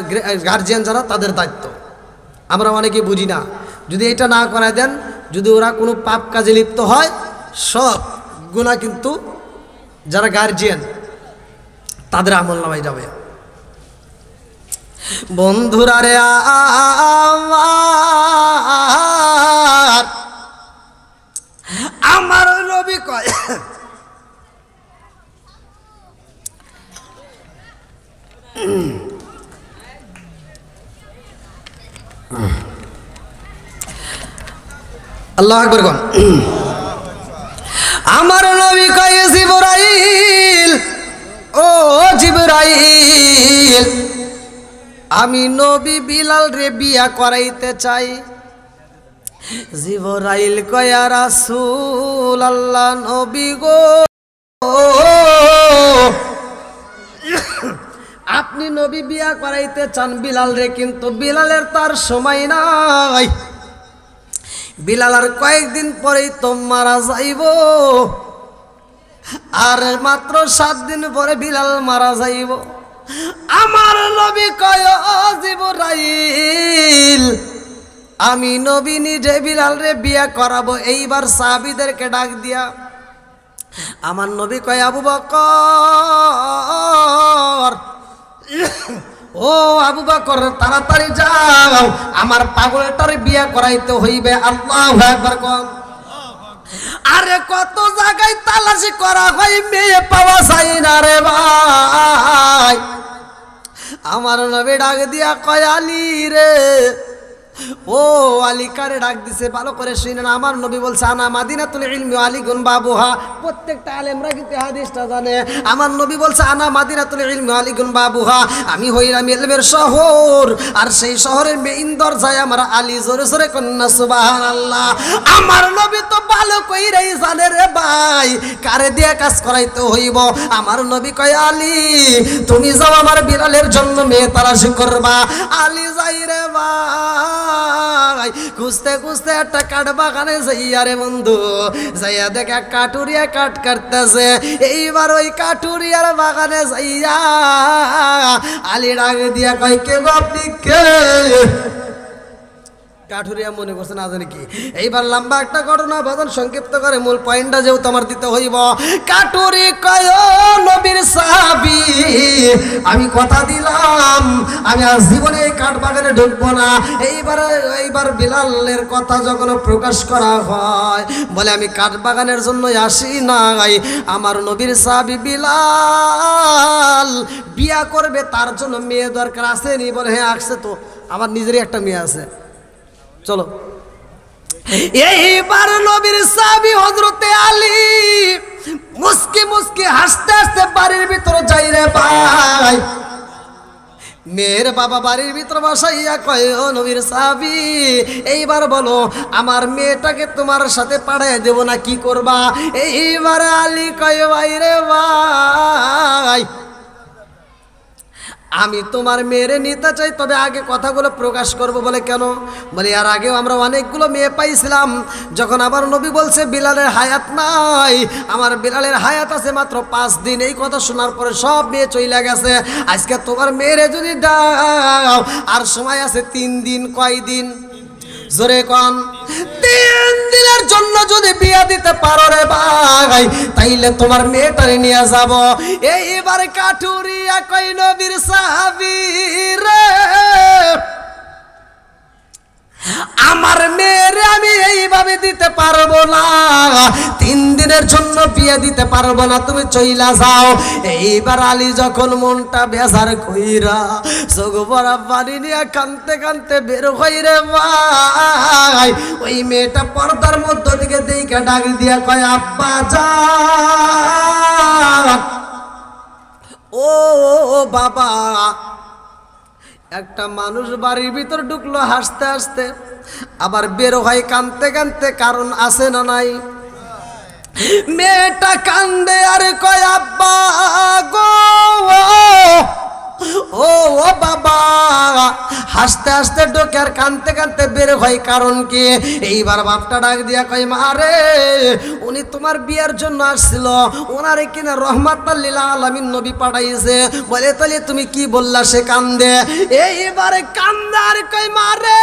গার্জিয়ান যারা তাদের দায়িত্ব। আমরা অনেকে বুঝি না, যদি এটা না করায় দেন, যদি ওরা কোনো পাপ কাজে লিপ্ত হয় সব গুনাহ কিন্তু যারা গার্জিয়ান তাদের আমল নামায় যাবে। বন্ধুরা রে আমার নবী কয় আল্লাহু আকবার কোন আমার নবী কয় জিবরাইল ও জিবরাইল আমি নবী বিলাল রে বিয়া করাইতে চাই। জিবরাইল কয় ইয়া রাসূল আল্লাহ নবী গো আপনি নবী বিয়া করাইতে চান বিলাল রে, কিন্তু বিলালের তার সময় নাই, বিলাল আর কয়েকদিন পরেই তো মারা যাইব, আর মাত্র 7 দিন পরে বিলাল মারা যাইব। আমার নবী কয় ও জিবরাইল আমি নবী নিজে বিলাল রে বিয়া করাবো। এইবার সাহাবীদেরকে ডাক দিয়া আমার নবী কয় আবু বকর ও আবু বকর তাড়াতাড়ি যাও, আমার পাগলটার বিয়া করাইতে হইবে। আল্লাহু আকবার কোন। আরে কত জায়গায় তালাশি করা হয়, মেয়ে পাওয়া যায় না রে ভাই। আমার নবী ডাক দিয়া কয় আলী রে, ও আলী কারে ডাক দিছে ভালো করে শুনেন। আমার নবী বলছে আনা মাদিনাতুল ইলমি আলী গুন বাবুহা। প্রত্যেকটা আলেমরা কিন্তু হাদিসটা জানে। আমার নবী বলছে আনা মাদিনাতুল ইলমি আলী গুন বাবুহা, আমি হইলাম ইলমের শহর, আর সেই শহরের মেইন দরজায় আমার আলী। জোরে জোরে কন্যা সুবহানাল্লাহ। আমার নবী তো ভালো কইরাই জানে রে ভাই কারে দিয়ে কাজ করাইতে হইব। আমার নবী কয় আলী তুমি যাও আমার বিলালের জন্য মেয়ে তালাশ করবা। আলী যাই রে ভাই, খুঁজতে খুঁজতে একটা কাঠ বাগানে যাইয়া রে বন্ধু, যাইয়া দেখে কাটুরিয়া কাঠ কাটতেছে। এইবার ওই কাটুরিয়ার বাগানে যাইয়া আলী ডাক দিয়া কয় কে গো আপনি কে? কাঠুরিয়া মনে করছে না জানি কি। এইবার লম্বা একটা ঘটনা বাদন সংক্ষিপ্ত করে মূল পয়েন্টটা যেও তোমার দিতে হইব। কাঠুরি কয় নবীর সাহাবী আমি কথা দিলাম আমি আজ জীবনে এই কাঠ বাগানে ঢুকবো না। এইবার বিলালের কথা যখন প্রকাশ করা হয় বলে আমি কাঠ বাগানের জন্য আসি নাই, আমার নবীর সাহাবী বিলাল বিয়া করবে, তার জন্য মেয়ে দরকার আসেনি। বলে হ্যাঁ আসছে তো, আমার নিজেরই একটা মেয়ে আছে, চলো। এইবার নবীর সাহাবী হযরতে আলী মুস্কি মুস্কি হাসতে হাসতে বাড়ির ভিতরে যাই রে ভাই। মেয়ের বাবা বাড়ির ভিতরে বসাইয়া কয় ও নবীর সাহাবী এইবার বলো আমার মেয়েটাকে তোমার সাথে পাঠায় দেব না কি করবা? এইবার আলী কয় ভাই রে ভাই আমি তোমার মেয়েরে নিতে চাই, তবে আগে কথাগুলো প্রকাশ করব। বলে কেন? বলে আর আগেও আমরা অনেকগুলো মেয়ে পাইছিলাম, যখন আমার নবী বলছে বিলালের হায়াত নাই, আমার বিলালের হায়াত আছে মাত্র 5 দিন। এই কথা শোনার পরে সব মেয়ে চইলা গেছে। আজকে তোমার মেয়েরে যদি দাও আর সময় আছে 3 দিন। কয় দিন? জোরে কোন। 3 দিনের জন্য যদি বিয়া দিতে পারো রে ভাই তাইলে তোমার মেয়েটারে নিয়ে যাব। এইবার কাঠুরিয়া কই নবীর সাহাবী রে আমার মেয়েরে আমি এইভাবে দিতে পারবো না, 3 দিনের জন্য বিয়ে দিতে পারবো না, তুমি চইলা যাও। এইবার আলী যখন মনটা বেজার কইরা চোখ ভরা পানি নিয়ে কানতে কানতে বের হইরে ভাই ওই মেয়েটা পর্দার মধ্য থেকে দেখে ডাক দিয়া কয় আব্বা যান ও বাবা। একটা মানুষ বাড়ির ভিতর ঢুকলো হাসতে হাসতে, আবার বের হয় কানতে কানতে, কারণ আছে না নাই? মেয়েটা কান্দে আর কয় আব্বা গো ও বাবা। হাসতে হাসতে ঢোকে আর কানতে কানতে বের হয়, কারণ কি? এইবার বাপটা ডাক দিয়া কয় মা রে উনি উনি তোমার বিয়ের জন্য আসছিল, ওনারে কিনা রহমাতাল লিল আলামিন নবী পাঠাইছে। বলে তাহলে তুমি কি বললা? সে কান্দে, এইবারে কান্দার কই মারে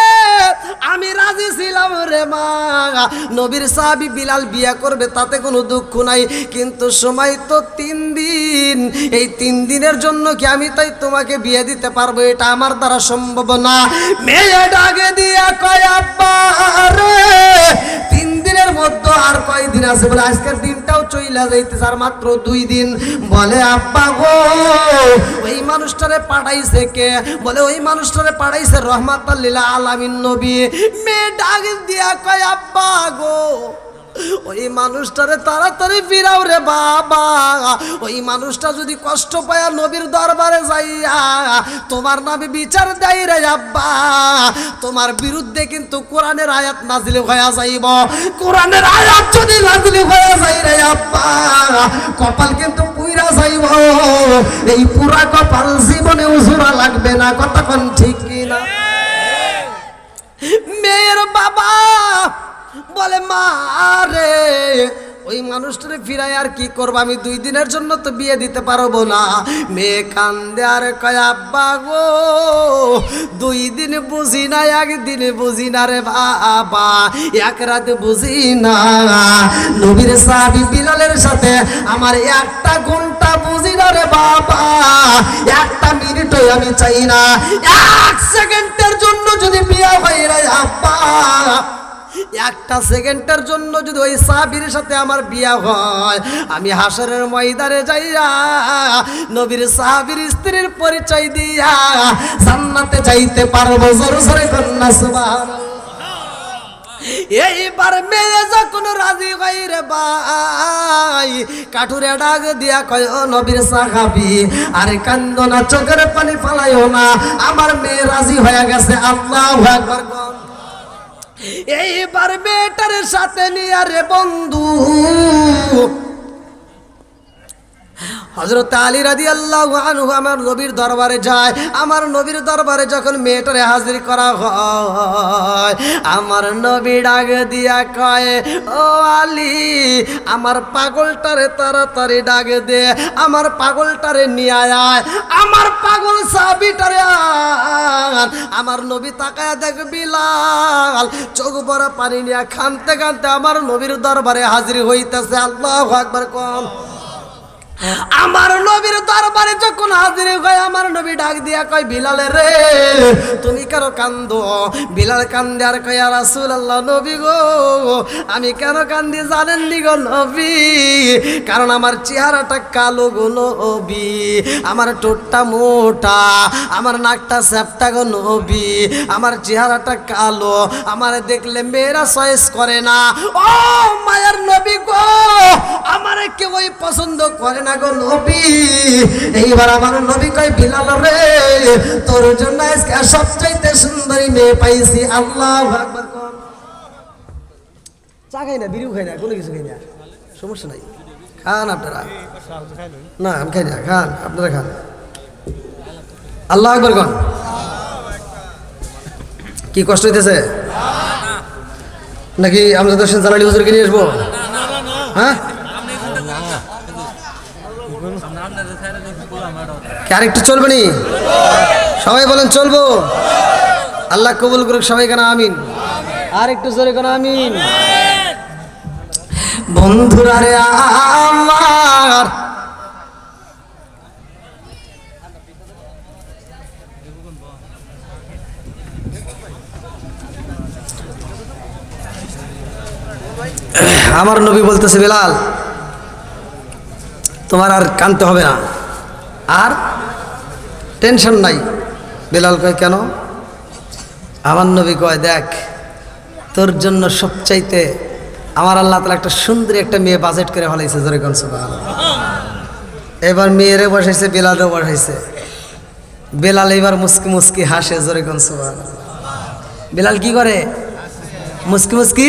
আমি রাজি ছিলাম রে মা, নবীর সাহাবী বিলাল বিয়া করবে তাতে কোনো দুঃখ নাই, কিন্তু সময় তো 3 দিন, এই 3 দিনের জন্য কি আমি তাই তোমাকে বিয়ে দিতে পারবো? এটা আমার দ্বারা সম্ভব না। মেয়ে ডাকে দিয়া কয় আব্বা রে 3 দিনের মধ্যে আর কয়দিন আছে? বলে আজকের দিনটাও চইলা যাইতেছে, আর মাত্র 2 দিন। বলে আব্বা গো ওই মানুষটারে পাঠাইছে কে? বলে ওই মানুষটারে পাঠাইছে রহমাতাল লিল আলামিন নবী। মেয়ে ডাক দিয়া কয় আব্বা গো ওই মানুষটারে তাড়াতাড়ি ফিরাও রে বাবা, ওই মানুষটা যদি কষ্ট পায় নবীর দরবারে যাইয়া তোমার নামে বিচার দেয় রে আব্বা, তোমার বিরুদ্ধে কিন্তু কোরআনের আয়াত নাজিল হয়ে যাইব। কোরআনের আয়াত যদি নাজিল হয়ে যায় রে আব্বা, কপাল কিন্তু পুইরা যাইব। এই পুরা কপাল জীবনে উজুরা লাগবে না। কতক্ষণ ঠিক কিনা? মেয়ের বাবা বলে মা রে ওই মানুষটারে ফিরাই আর কি করবো? আমি 2 দিনের জন্য তো বিয়ে দিতে পারবো না। মেয়ে কান্দে আর কয় আব্বা গো 2 দিন বুঝি না, 1 দিন বুঝি না রে বাবা, 1 রাত বুঝি না। নবীর সাহাবী বিলালের সাথে আমার 1টা ঘন্টা বুঝি না রে বাবা, 1টা মিনিটও আমি চাই না। 1 সেকেন্ডের জন্য যদি বিয়ে হয় রে আব্বা, 1টা সেকেন্ডের জন্য যদি ওই সাহাবীর সাথে আমার বিয়া হয়, আমি হাসরের ময়দানে যাইয়া নবীর সাহাবীর স্ত্রীর পরিচয় দিয়া জান্নাতে যাইতে পারবো। জোরে জোরে কন্যা সুবহানাল্লাহ। এইবার মেয়ে যখন রাজি হয় রে ভাই, কাঠুরে ডাক দিয়া কয় ও নবীর সাহাবী, আরে কান্দো না, চোখের পানি ফালাইও না, আমার মেয়ে রাজি হয়ে গেছে। আল্লাহু আকবার। এইবার মেয়েটার সাথে নিয়ে রে বন্ধু হযরত আলী রাদিয়াল্লাহু আনহু আমার নবীর দরবারে যায়। আমার নবীর দরবারে যখন মেয়েটারে হাজির করা হয়, আমার নবী ডাক দিয়া কয় ও আলী আমার পাগলটারে তাড়াতাড়ি ডাক দে, আমার পাগলটারে নিয়ে আয়, আমার পাগল সাহাবীটারে আন। আমার নবী তাকায়া দেখ বিলাল চোখ ভরা পানি নিয়ে কাঁদতে কাঁদতে আমার নবীর দরবারে হাজির হইতেছে। আল্লাহু আকবার কোন। আমার নবীর দরবারে যখন হাজির হয়, আমার নবী ডাক দিয়া কয় বিলাল রে তুমি কেন কান্দো? বিলাল কান্দে আর কয় ইয়া রাসূলুল্লাহ, নবী গো আমি কেন কান্দি জানেননি গো নবী? কারণ আমার চেহারাটা কালো গো নবী, আমার ঠোঁটটা মোটা, আমার নাকটা চ্যাপ্টা গো নবী, আমার চেহারাটা কালো, আমার দেখলে মেয়েরা চয়েস করে না। ও মায়ের নবী গো আমারে কেউই পছন্দ করে না গো নবী। এইবার আমার নবী কয় বিলাল রে তোর জন্য আজকে সবচাইতে সুন্দরী মেয়ে পাইছি। আল্লাহু আকবার। চা খাই না, বিড়িও খাই না, কোনো কিছু খাই না, সমস্যা নাই, খান আপনারা। না আমি খাই না, খান আপনারা খান। আল্লাহু আকবার কোন। কি কষ্ট হইতেছে নাকি? আমরা দর্শন জালালি হুজুরকে নিয়ে আসবো? হ্যাঁ আরেকটু চলবে নি? সবাই বলেন চলবো। আল্লাহ কবুল করুক সবাই, কেন আমিন। আর একটু জোরে কেন আমিন। বন্ধুরা রে আমার আমার নবী বলতেছে বিলাল তোমার আর কাঁদতে হবে না, আর টেনশন নাই। বিলাল কয় কেন? আমার নবী কয় দেখ তোর জন্য সবচাইতে আমার আল্লাহ তাআলা একটা সুন্দরী একটা মেয়ে বাজেট করে ফেলাইছে। জোরে কোন সুবহানাল্লাহ। এবার মেয়েরে বসাইছে, বিলালও বসাইছে। বিলাল এবার মুস্কি মুস্কি হাসে। জোরে কোন সুবহানাল্লাহ। বিলাল কি করে? মুস্কি মুস্কি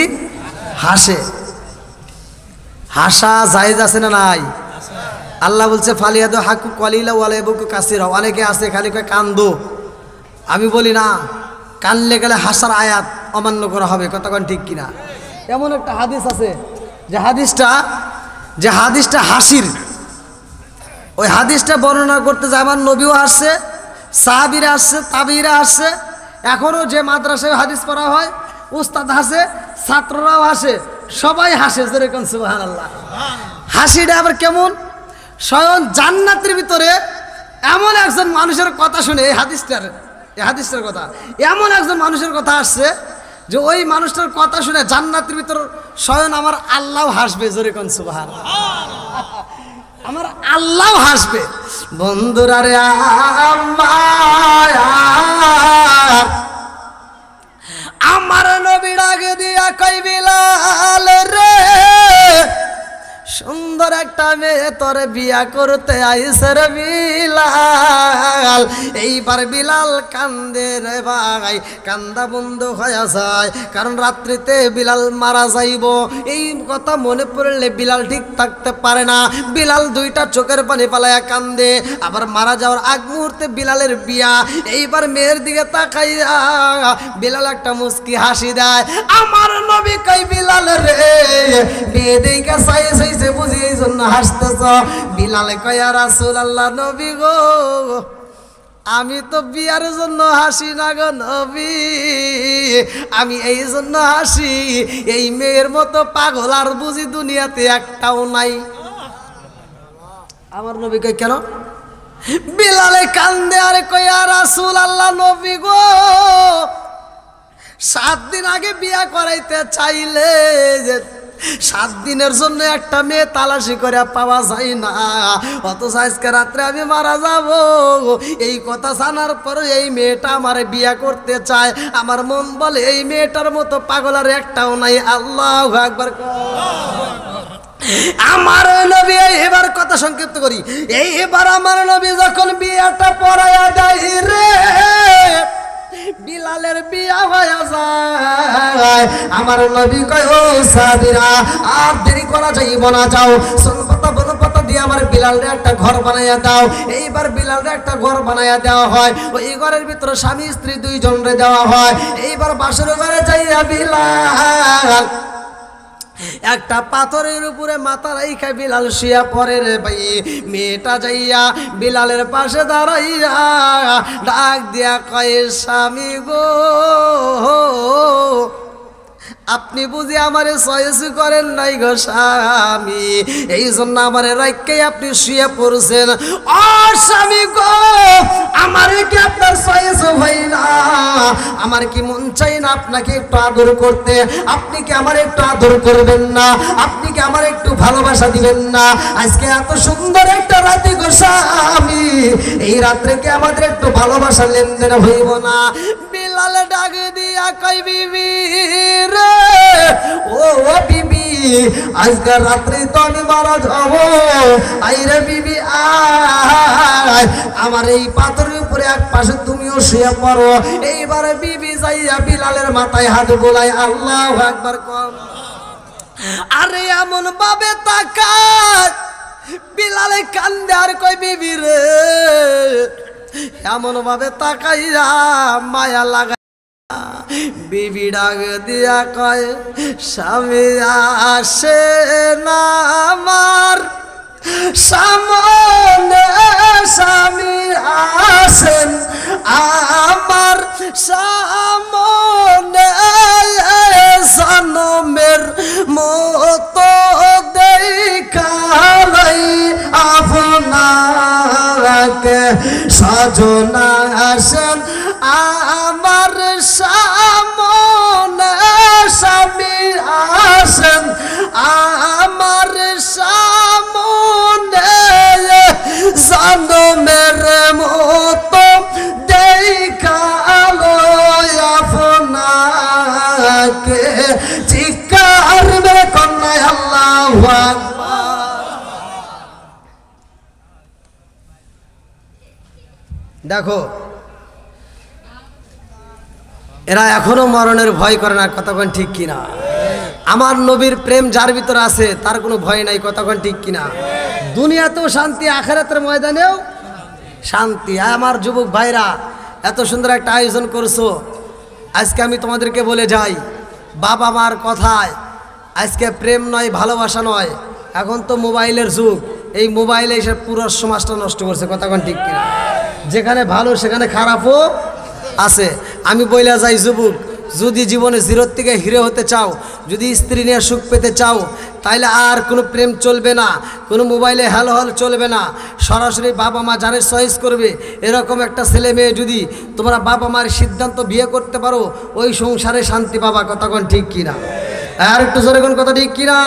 হাসে। হাসা জায়েজ আছে না নাই? আল্লাহ বলছে ফালিয়াদু হাকু কলিলা ওয়ালা ইয়াবকু কাসিরা। অনেকে আছে খালি কয় কান্দো। আমি বলি না, কানলে গেলে হাসার আয়াত অমান্য করা হবে। কতক্ষণ ঠিক কিনা? এমন একটা হাদিস আছে যে হাদিসটা হাসির, ওই হাদিসটা বর্ণনা করতে যে আমার নবীও আসছে, সাহাবীরা আসছে, তাবিরা আসছে, এখনও যে মাদ্রাসায় হাদিস পড়া হয় উস্তাদ হাসে, ছাত্ররাও হাসে, সবাই হাসে, যেরকম সুবহানাল্লাহ। হাসিটা আবার কেমন? স্বয়ং জান্নাতের ভিতরে এমন একজন মানুষের কথা শুনে, এই হাদিসটার কথা, এমন একজন মানুষের কথা আসছে যে ওই মানুষটার কথা শুনে জান্নাতের ভিতর স্বয়ং আমার আল্লাহ হাসবে, যেরকম সুবহানাল্লাহ। আমার আল্লাহ হাসবে। বন্ধুরা রে আমার নবী ডাকে দিয়া কই বিলাল রে, সুন্দর একটা মেয়ে তোর বিয়া করতে আইছে রে বিলাল। এইবার বিলাল কান্দে রে ভাই, কান্দা বন্ধ হয়ে যায়, কারণ রাত্রিতে বিলাল মারা যাইব। এই কথা মনে পড়লে বিলাল ঠিক থাকতে পারে না, বিলাল দুইটা চোখের পানি পালায়া কান্দে। আবার মারা যাওয়ার আগ মুহূর্তে বিলালের বিয়া, এইবার মেয়ের দিকে তাকাইয়া বিলাল একটা মুস্কি হাসি দেয়। আমার নবী কই বিলাল রে, বিয়ে দিকে চাইছে বুঝি এই জন্য হাসতেছ। বিলাল কয় ইয়া রাসূলুল্লাহ, নবী গো আমি তো বিয়ার জন্য হাসি না গো নবী, আমি এই জন্য হাসি, এই মেয়ের মতো পাগল আর বুঝি দুনিয়াতে একটাও নাই। আমার নবী কয় কেন? বিলালে কান্দে আর কয় ইয়া রাসূলুল্লাহ, নবী গো 7 দিন আগে বিয়া করাইতে চাইলে যে 7 দিনের জন্য একটা মেয়ে তালাশি করে পাওয়া যায় না, অথচ আজকে রাত্রে আমি মারা যাব। এই কথা জানার পরে এই মেয়েটা আমার বিয়া করতে চায়। আমার মন বলে এই মেয়েটার মতো পাগল আর একটাও নাই। আল্লাহু আকবার। আমার নবী, এবার কথা সংক্ষিপ্ত করি, এবার আমার নবী যখন বিয়াটা পড়াইয়া দেয় রে, বিলালের বিয়া হয়ে যায়। আমার নবী কয় ও সাহাবীরা আর দেরি করা যাইব না, যাও পাতা দিয়ে আমার বিলালের একটা ঘর বানাইয়া দাও। এইবার বিলালের একটা ঘর বানাইয়া দেওয়া হয়, ওই ঘরের ভিতরে স্বামী স্ত্রী 2 জনরে দেওয়া হয়। এইবার বাসর ঘরে যাইয়া বিলাল একটা পাথরের উপরে মাথা রাইখা বিলাল শুয়া পড়ে রে ভাই। মেয়েটা যাইয়া বিলালের পাশে দাঁড়াইয়া ডাক দিয়া কয় স্বামী গো, আপনি বুঝি আমারে চয়েস করেন নাই গো স্বামী, এই জন্য আমারে রাইখে আপনি শুয়ে পড়ছেন। ও স্বামী গো, আমারে কি আপনার চয়েস হয় না? আমার কি মন চাই না আপনাকে একটু আদর করতে? আপনি কি আমার একটু আদর করবেন না? আপনি কি আমার একটু ভালোবাসা দিবেন না? আজকে এত সুন্দর একটা রাতে গো স্বামী, এই রাত্রে কি আমাদের একটু ভালোবাসা লেনদেন হইব না? বিলাল ডাক দিয়া কই বিবি রে, ও বিবি আজকের রাত্রে তো আমি মারা যাব, আইরে বিবি আয়, আমার এই পাথরের উপরে এক পাশে তুমিও শুয়ে পড়ো। এইবারে বিবি যাইয়া বিলালের মাথায় হাত বোলায়। আল্লাহু আকবার কর। আরে এমন ভাবে তাকায় বিলালে কান্দে আর কই বিবি রে, এমন ভাবে তাকাইয়া মায়া লাগা। বিবি ডাক দিয়া কয় স্বামী আসে না আমার সামনে, স্বামী আসেন আমার সামনে, জনমের মতো দেখাই আপনাকে সজনা আসেন আমার সামনে, স্বামী আসেন আমার সামনে, জনমের মতো দেখালো আপনাকে। চিৎকার মেরে কন্যায় আল্লাহু আকবার। দেখো এরা এখনো মরণের ভয় করে না, কতক্ষণ ঠিক কিনা? আমার নবীর প্রেম যার ভিতরে আছে তার কোনো ভয় নাই, কতক্ষণ ঠিক কিনা? দুনিয়াতেও শান্তি, আখিরাতের ময়দানেও শান্তি। আমার যুবক ভাইরা এত সুন্দর একটা আয়োজন করছো, আজকে আমি তোমাদেরকে বলে যাই, বাবা মার কথায় আজকে প্রেম নয়, ভালোবাসা নয়, এখন তো মোবাইলের যুগ। এই মোবাইলে এসে পুরো সমাজটা নষ্ট করছে, কথা কোন ঠিক কিনা? যেখানে ভালো সেখানে খারাপও আছে। আমি বইলা যাই, যুবক, যদি জীবনে জিরোর থেকে হিরো হতে চাও, যদি স্ত্রী নিয়ে সুখ পেতে চাও, তাইলে আর কোনো প্রেম চলবে না, কোনো মোবাইলে হ্যালো হ্যালো চলবে না। সরাসরি বাবা মা যারে চয়েস করবে এরকম একটা ছেলে মেয়ে যদি তোমরা বাবা মার সিদ্ধান্ত বিয়ে করতে পারো, ওই সংসারে শান্তি পাবা, কথা কোন ঠিক কিনা? আর একটু জোরে কোন কথা ঠিক কিনা?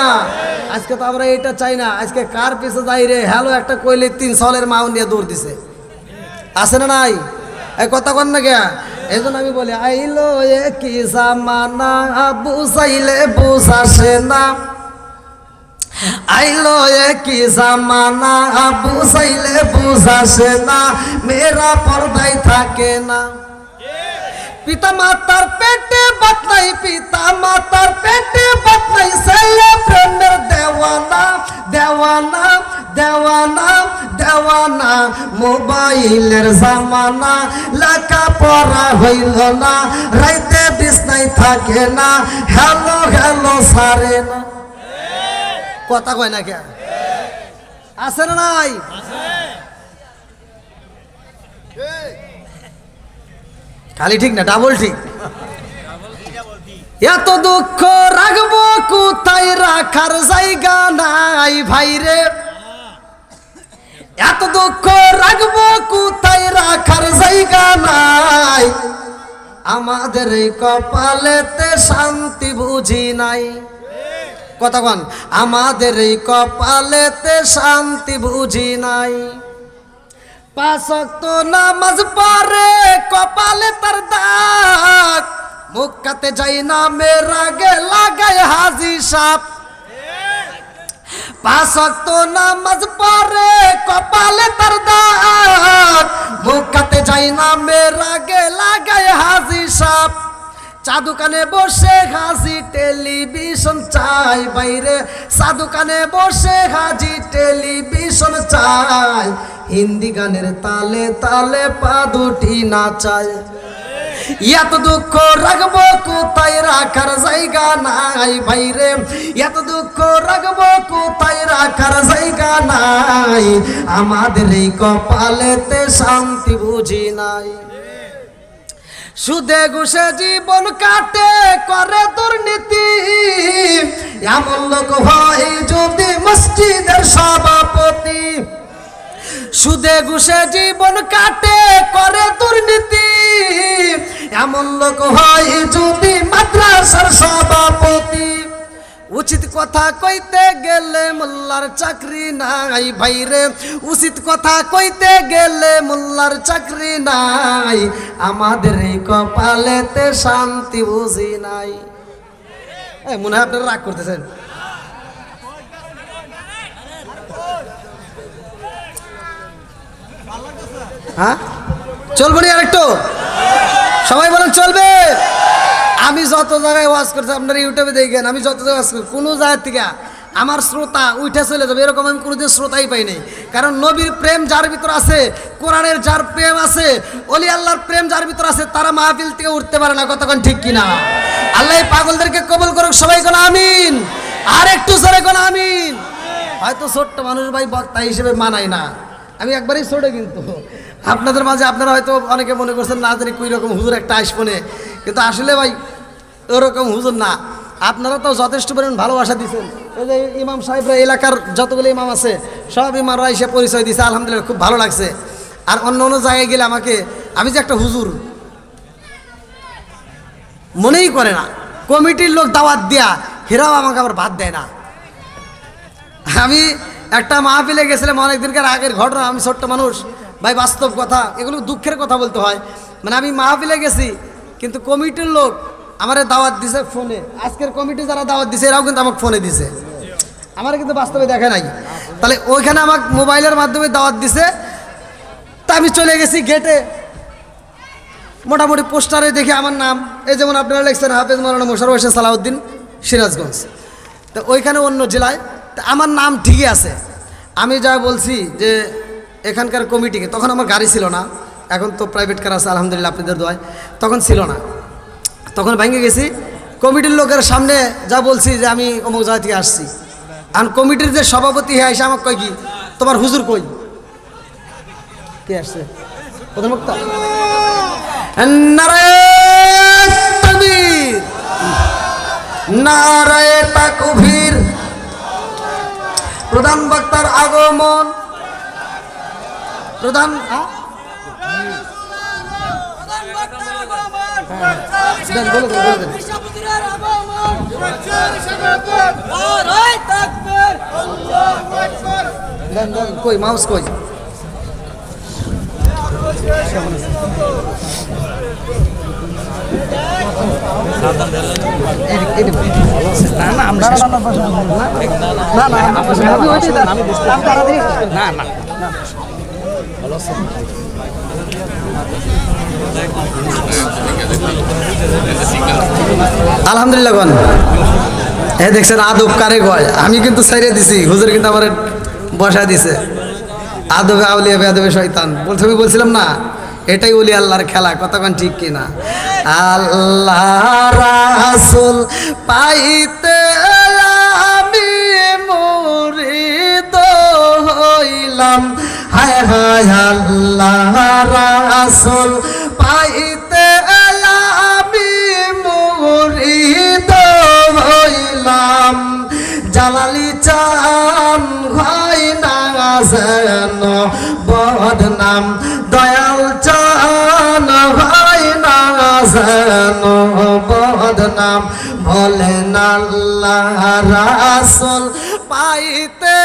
আজকে তো আমরা এটা চাই না। আজকে কার পিছে যাই রে, হ্যালো একটা কইলে 3 সালের মাও নিয়ে দৌড় দিছে, আছে না নাই? এই কথা কন না কে? এই জন্য আমি বলি, আইলো কি জামানা বুঝাইলে বুঝাসে না, আইলো কি জামানা বুঝাইলে বুঝাসে না, মেয়েরা পর্দায় থাকে না। পিতা মাতার পেটে বাত নাই, পিতা মাতার পেটে বাত নাই, ছেলে প্রেমের দেওয়ানা দেওয়ানা দেওয়ানা দেওয়ানা। মোবাইলের জামানা, লেখা পড়া হইল না, রাইতে বিছনায় থাকে না, হ্যালো হ্যালো সারে না। কথা কয় না কে? আছে না নাই? খালি ঠিক না, ডাবল ঠিক। এত দুঃখ রাখবো কোথায়, রাখার জায়গা নাই ভাই রে, এত দুঃখ রাখবো কোথায়, রাখার জায়গা নাই। আমাদের এই কপালেতে শান্তি বুঝি নাই, কথা কন, আমাদের এই কপালেতে শান্তি বুঝি নাই। 5 ওয়াক্ত নামাজ পড়ে কপালে তার দাগ, মুক্কাতে যাই না মেরা গে লাগায় হাজি সাপ। 5 ওয়াক্ত নামাজ পড়ে কপালে তার দাগ, মুক্কাতে যাই না মেরা গে লাগায় হাজি সাপ। চা দোকানে বসে হাজি টেলিভিশন চাই বাইরে, চা দোকানে বসে হাজি টেলিভিশন চাই, হিন্দি গানের তালে তালে পা দুটি নাচায়। এত দুঃখ রাখবো কোথায়, রাখার জায়গা নাই ভাইরে, এত দুঃখ রাখবো কোথায়, রাখার জায়গা নাই। আমাদের এই কপালেতে শান্তি বুঝি নাই। সুদে ঘুষে জীবন কাটে করে দুর্নীতি, এমন লোক হয় যদি মসজিদের সভাপতি। সুদে ঘুষে জীবন কাটে করে দুর্নীতি, এমন লোক হয় যদি মাদ্রাসার সভাপতি। উচিত কথা কইতে গেলে মোল্লার চাকরি নাই ভাইরে, উচিত কথা কইতে গেলে মোল্লার চাকরি নাই। আমাদের এই কপালেতে শান্তি বুঝি নাই। মনে হয় আপনারা রাগ করতেছেন। হ্যাঁ চলবে না আরেকটু? সবাই বলেন চলবে। আমি যত জায়গায় ওয়াজ করছি, আপনারা ইউটিউবে দেখেন, আমি যত জায়গায় ওয়াজ করি, কোনো জায়গা থেকে আমার শ্রোতা উঠে চলে যাবে এরকম আমি কোনোদিন শ্রোতাই পাই নাই। কারণ নবীর প্রেম যার ভিতর আছে, কোরআনের যার প্রেম আছে, ওলি আল্লাহর প্রেম যার ভিতর আছে, তারা মাহফিল থেকে উঠতে পারে না, কতক্ষণ ঠিক কিনা? আল্লাহ পাগলদেরকে কবুল করুক, সবাই কোন আমিন। আর একটু জোরে কোন আমিন। হয়তো ছোট্ট মানুষ ভাই, বক্তা হিসেবে মানাই না, আমি একবারই ছোট, কিন্তু আপনাদের মাঝে আপনারা হয়তো অনেকে মনে করছেন না জানি কই রকম হুজুর একটা আসপনে, কিন্তু আসলে ভাই ওরকম হুজুর না। আপনারা তো যথেষ্ট পরিমাণ ভালোবাসা দিচ্ছেন। এই যে ইমাম সাহেবরা, এলাকার যতগুলো ইমাম আছে সব ইমামরা এসে পরিচয় দিয়েছে, আলহামদুলিল্লাহ খুব ভালো লাগছে। আর অন্য অন্য জায়গায় গেলে আমাকে, আমি যে একটা হুজুর মনেই করে না, কমিটির লোক দাওয়াত দেয়া, হেরাও আমাকে আবার বাদ দেয় না। আমি একটা মাহফিলে গেছিলাম অনেকদিনকার আগের ঘটনা, আমি ছোট্ট মানুষ ভাই, বাস্তব কথা, এগুলো দুঃখের কথা বলতে হয়। মানে আমি মাহফিলে গেছি, কিন্তু কমিটির লোক আমারে দাওয়াত দিছে ফোনে। আজকের কমিটি যারা দাওয়াত দিছে এরাও কিন্তু আমাকে ফোনে দিছে, আমার কিন্তু বাস্তবে দেখা নাই। তাহলে ওইখানে আমাকে মোবাইলের মাধ্যমে দাওয়াত দিছে, তা আমি চলে গেছি গেটে। মোটামুটি পোস্টারে দেখে আমার নাম, এই যেমন আপনারা লিখছেন হাফেজ মাওলানা মোশাররফ হোসেন সালাউদ্দিন, সিরাজগঞ্জ। তো ওইখানে অন্য জেলায়, তা আমার নাম ঠিকই আছে। আমি যা বলছি যে এখানকার কমিটিকে, তখন আমার গাড়ি ছিল না, এখন তো প্রাইভেট কার আছে আলহামদুলিল্লাহ আপনাদের দোয়ায়, তখন ছিল না। তখন ভেঙে গেছি, কমিটির লোকের সামনে যা বলছি যে আমি অমুক জায়গা থেকে আসছি, আর কমিটির যে সভাপতি হয়ে এসে আমাকে কয় কি তোমার হুজুর কই, কে আসছে প্রধান বক্তা? নারায়ে তাকবীর, নারায়ে তাকবীর। প্রধান বক্তার আগমন, প্রধান কই মাউস কই? আলহামদুলিল্লাহ গণ দেখছেন আদব কারে কয়, আমি কিন্তু ছাইড়ে দিছি, হুজুর কিন্তু আমার বসায় দিছে। আদবে আউলিয়া বেয়াদবে শয়তান বলছে, আমি বলছিলাম না এটাই ওলি আল্লাহর খেলা, কতক্ষণ ঠিক কিনা? আল্লাহ রাসূল পাইতে আমি মুরিদ হইলাম, হায় হায় আল্লাহ রাসূল পাইতে আমি মুরিদ হইলাম, জালালি চান হয় না যেন বদনাম, দয়াল চান হয় না যেন বদনাম, বলেন আল্লাহ রাসূল পাইতে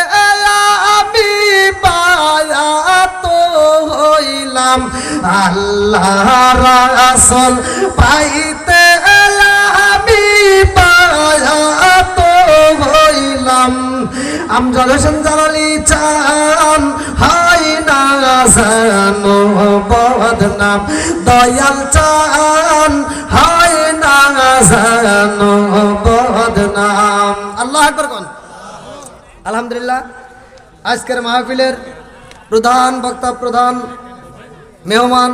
আমি বায়াত হইলাম, আল্লাহ রাসূল পাইতে আমি বায়াত হইলাম, আমজাদ হোসেন জালালি চান হয় না যেন বদনাম, দয়াল চান হয় না যেন বদনাম। আল্লাহু আকবার কোন। আলহামদুলিল্লাহ আজকের মাহফিলের প্রধান বক্তা, প্রধান মেহমান,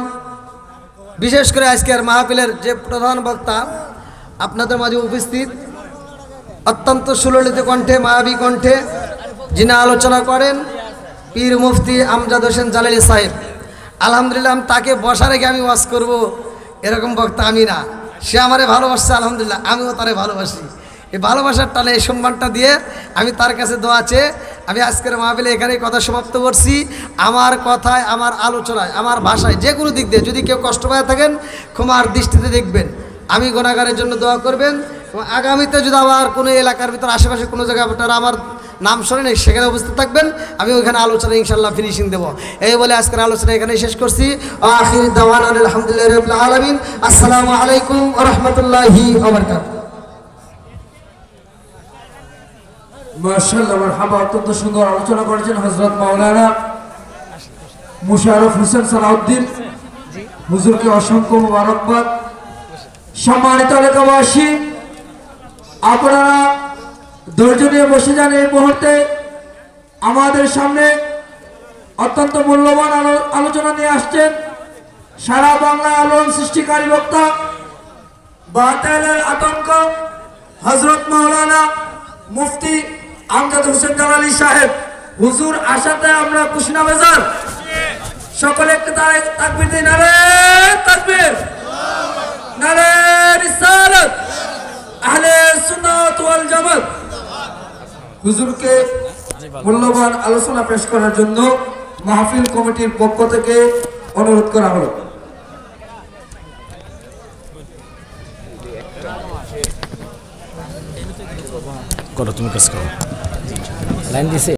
বিশেষ করে আজকের মাহফিলের যে প্রধান বক্তা আপনাদের মাঝে উপস্থিত, অত্যন্ত সুললিত কণ্ঠে, মায়াবী কণ্ঠে যিনি আলোচনা করেন, পীর মুফতি আমজাদ হোসেন জালালি সাহেব। আলহামদুলিল্লাহ তাকে বসা রেখে আমি ওয়াজ করব এরকম বক্তা আমি না, সে আমারে ভালোবাসছে, আলহামদুলিল্লাহ আমিও তারে ভালোবাসি। এই ভালোবাসার টানে এই সম্মানটা দিয়ে আমি তার কাছে দোয়া চেয়ে আমি আজকের মাহফিলে এখানেই কথা সমাপ্ত করছি। আমার কথায়, আমার আলোচনায়, আমার ভাষায় যে কোনো দিক দিয়ে যদি কেউ কষ্ট পায় থাকেন ক্ষমার দৃষ্টিতে দেখবেন। আমি গুনাহগারের জন্য দোয়া করবেন, এবং আগামীতে যদি আবার কোনো এলাকার ভিতর আশেপাশে কোনো জায়গায় আপনারা আমার নাম শোনেন সেখানে উপস্থিত থাকবেন, আমি ওইখানে আলোচনা ইনশাল্লাহ ফিনিশিং দেবো। এই বলে আজকের আলোচনা এখানে শেষ করছি। আখির দাওয়ানা আলহামদুলিল্লাহি রাব্বিল আলামিন। আসসালামু আলাইকুম ওয়া রাহমাতুল্লাহি ওয়া বারাকাতুহু। মাশাআল্লাহ, মারহাবা। অত্যন্ত সুন্দর আলোচনা করেছেন হযরত মাওলানা মুশাররফ হোসেন সালাউদ্দিন, হুজুরকে অসংখ্য মোবারকবাদ। সম্মানিত এলাকাবাসী, আপনারা ধৈর্য নিয়ে বসে যান। এই মুহূর্তে আমাদের সামনে অত্যন্ত মূল্যবান আলোচনা নিয়ে আসছেন সারা বাংলা আলোড়ন সৃষ্টিকারী বক্তা, বাতিলের আতঙ্ক, হযরত মাওলানা মুফতি আমজাদ হোসেন জালালি সাহেব। হুজুর আসাতে আমরা খুশিনা বেজার, সকলে একটু তাকবীর দিন। নারে তাকবীর, নারে রিসালাত, আহলে সুন্নাত ওয়াল জামাত। হুজুরকে মূল্যবান আলোচনা পেশ করার জন্য মাহফিল কমিটির পক্ষ থেকে অনুরোধ করা হলো। করো তুমি কাজ করো, লাইন দিছে।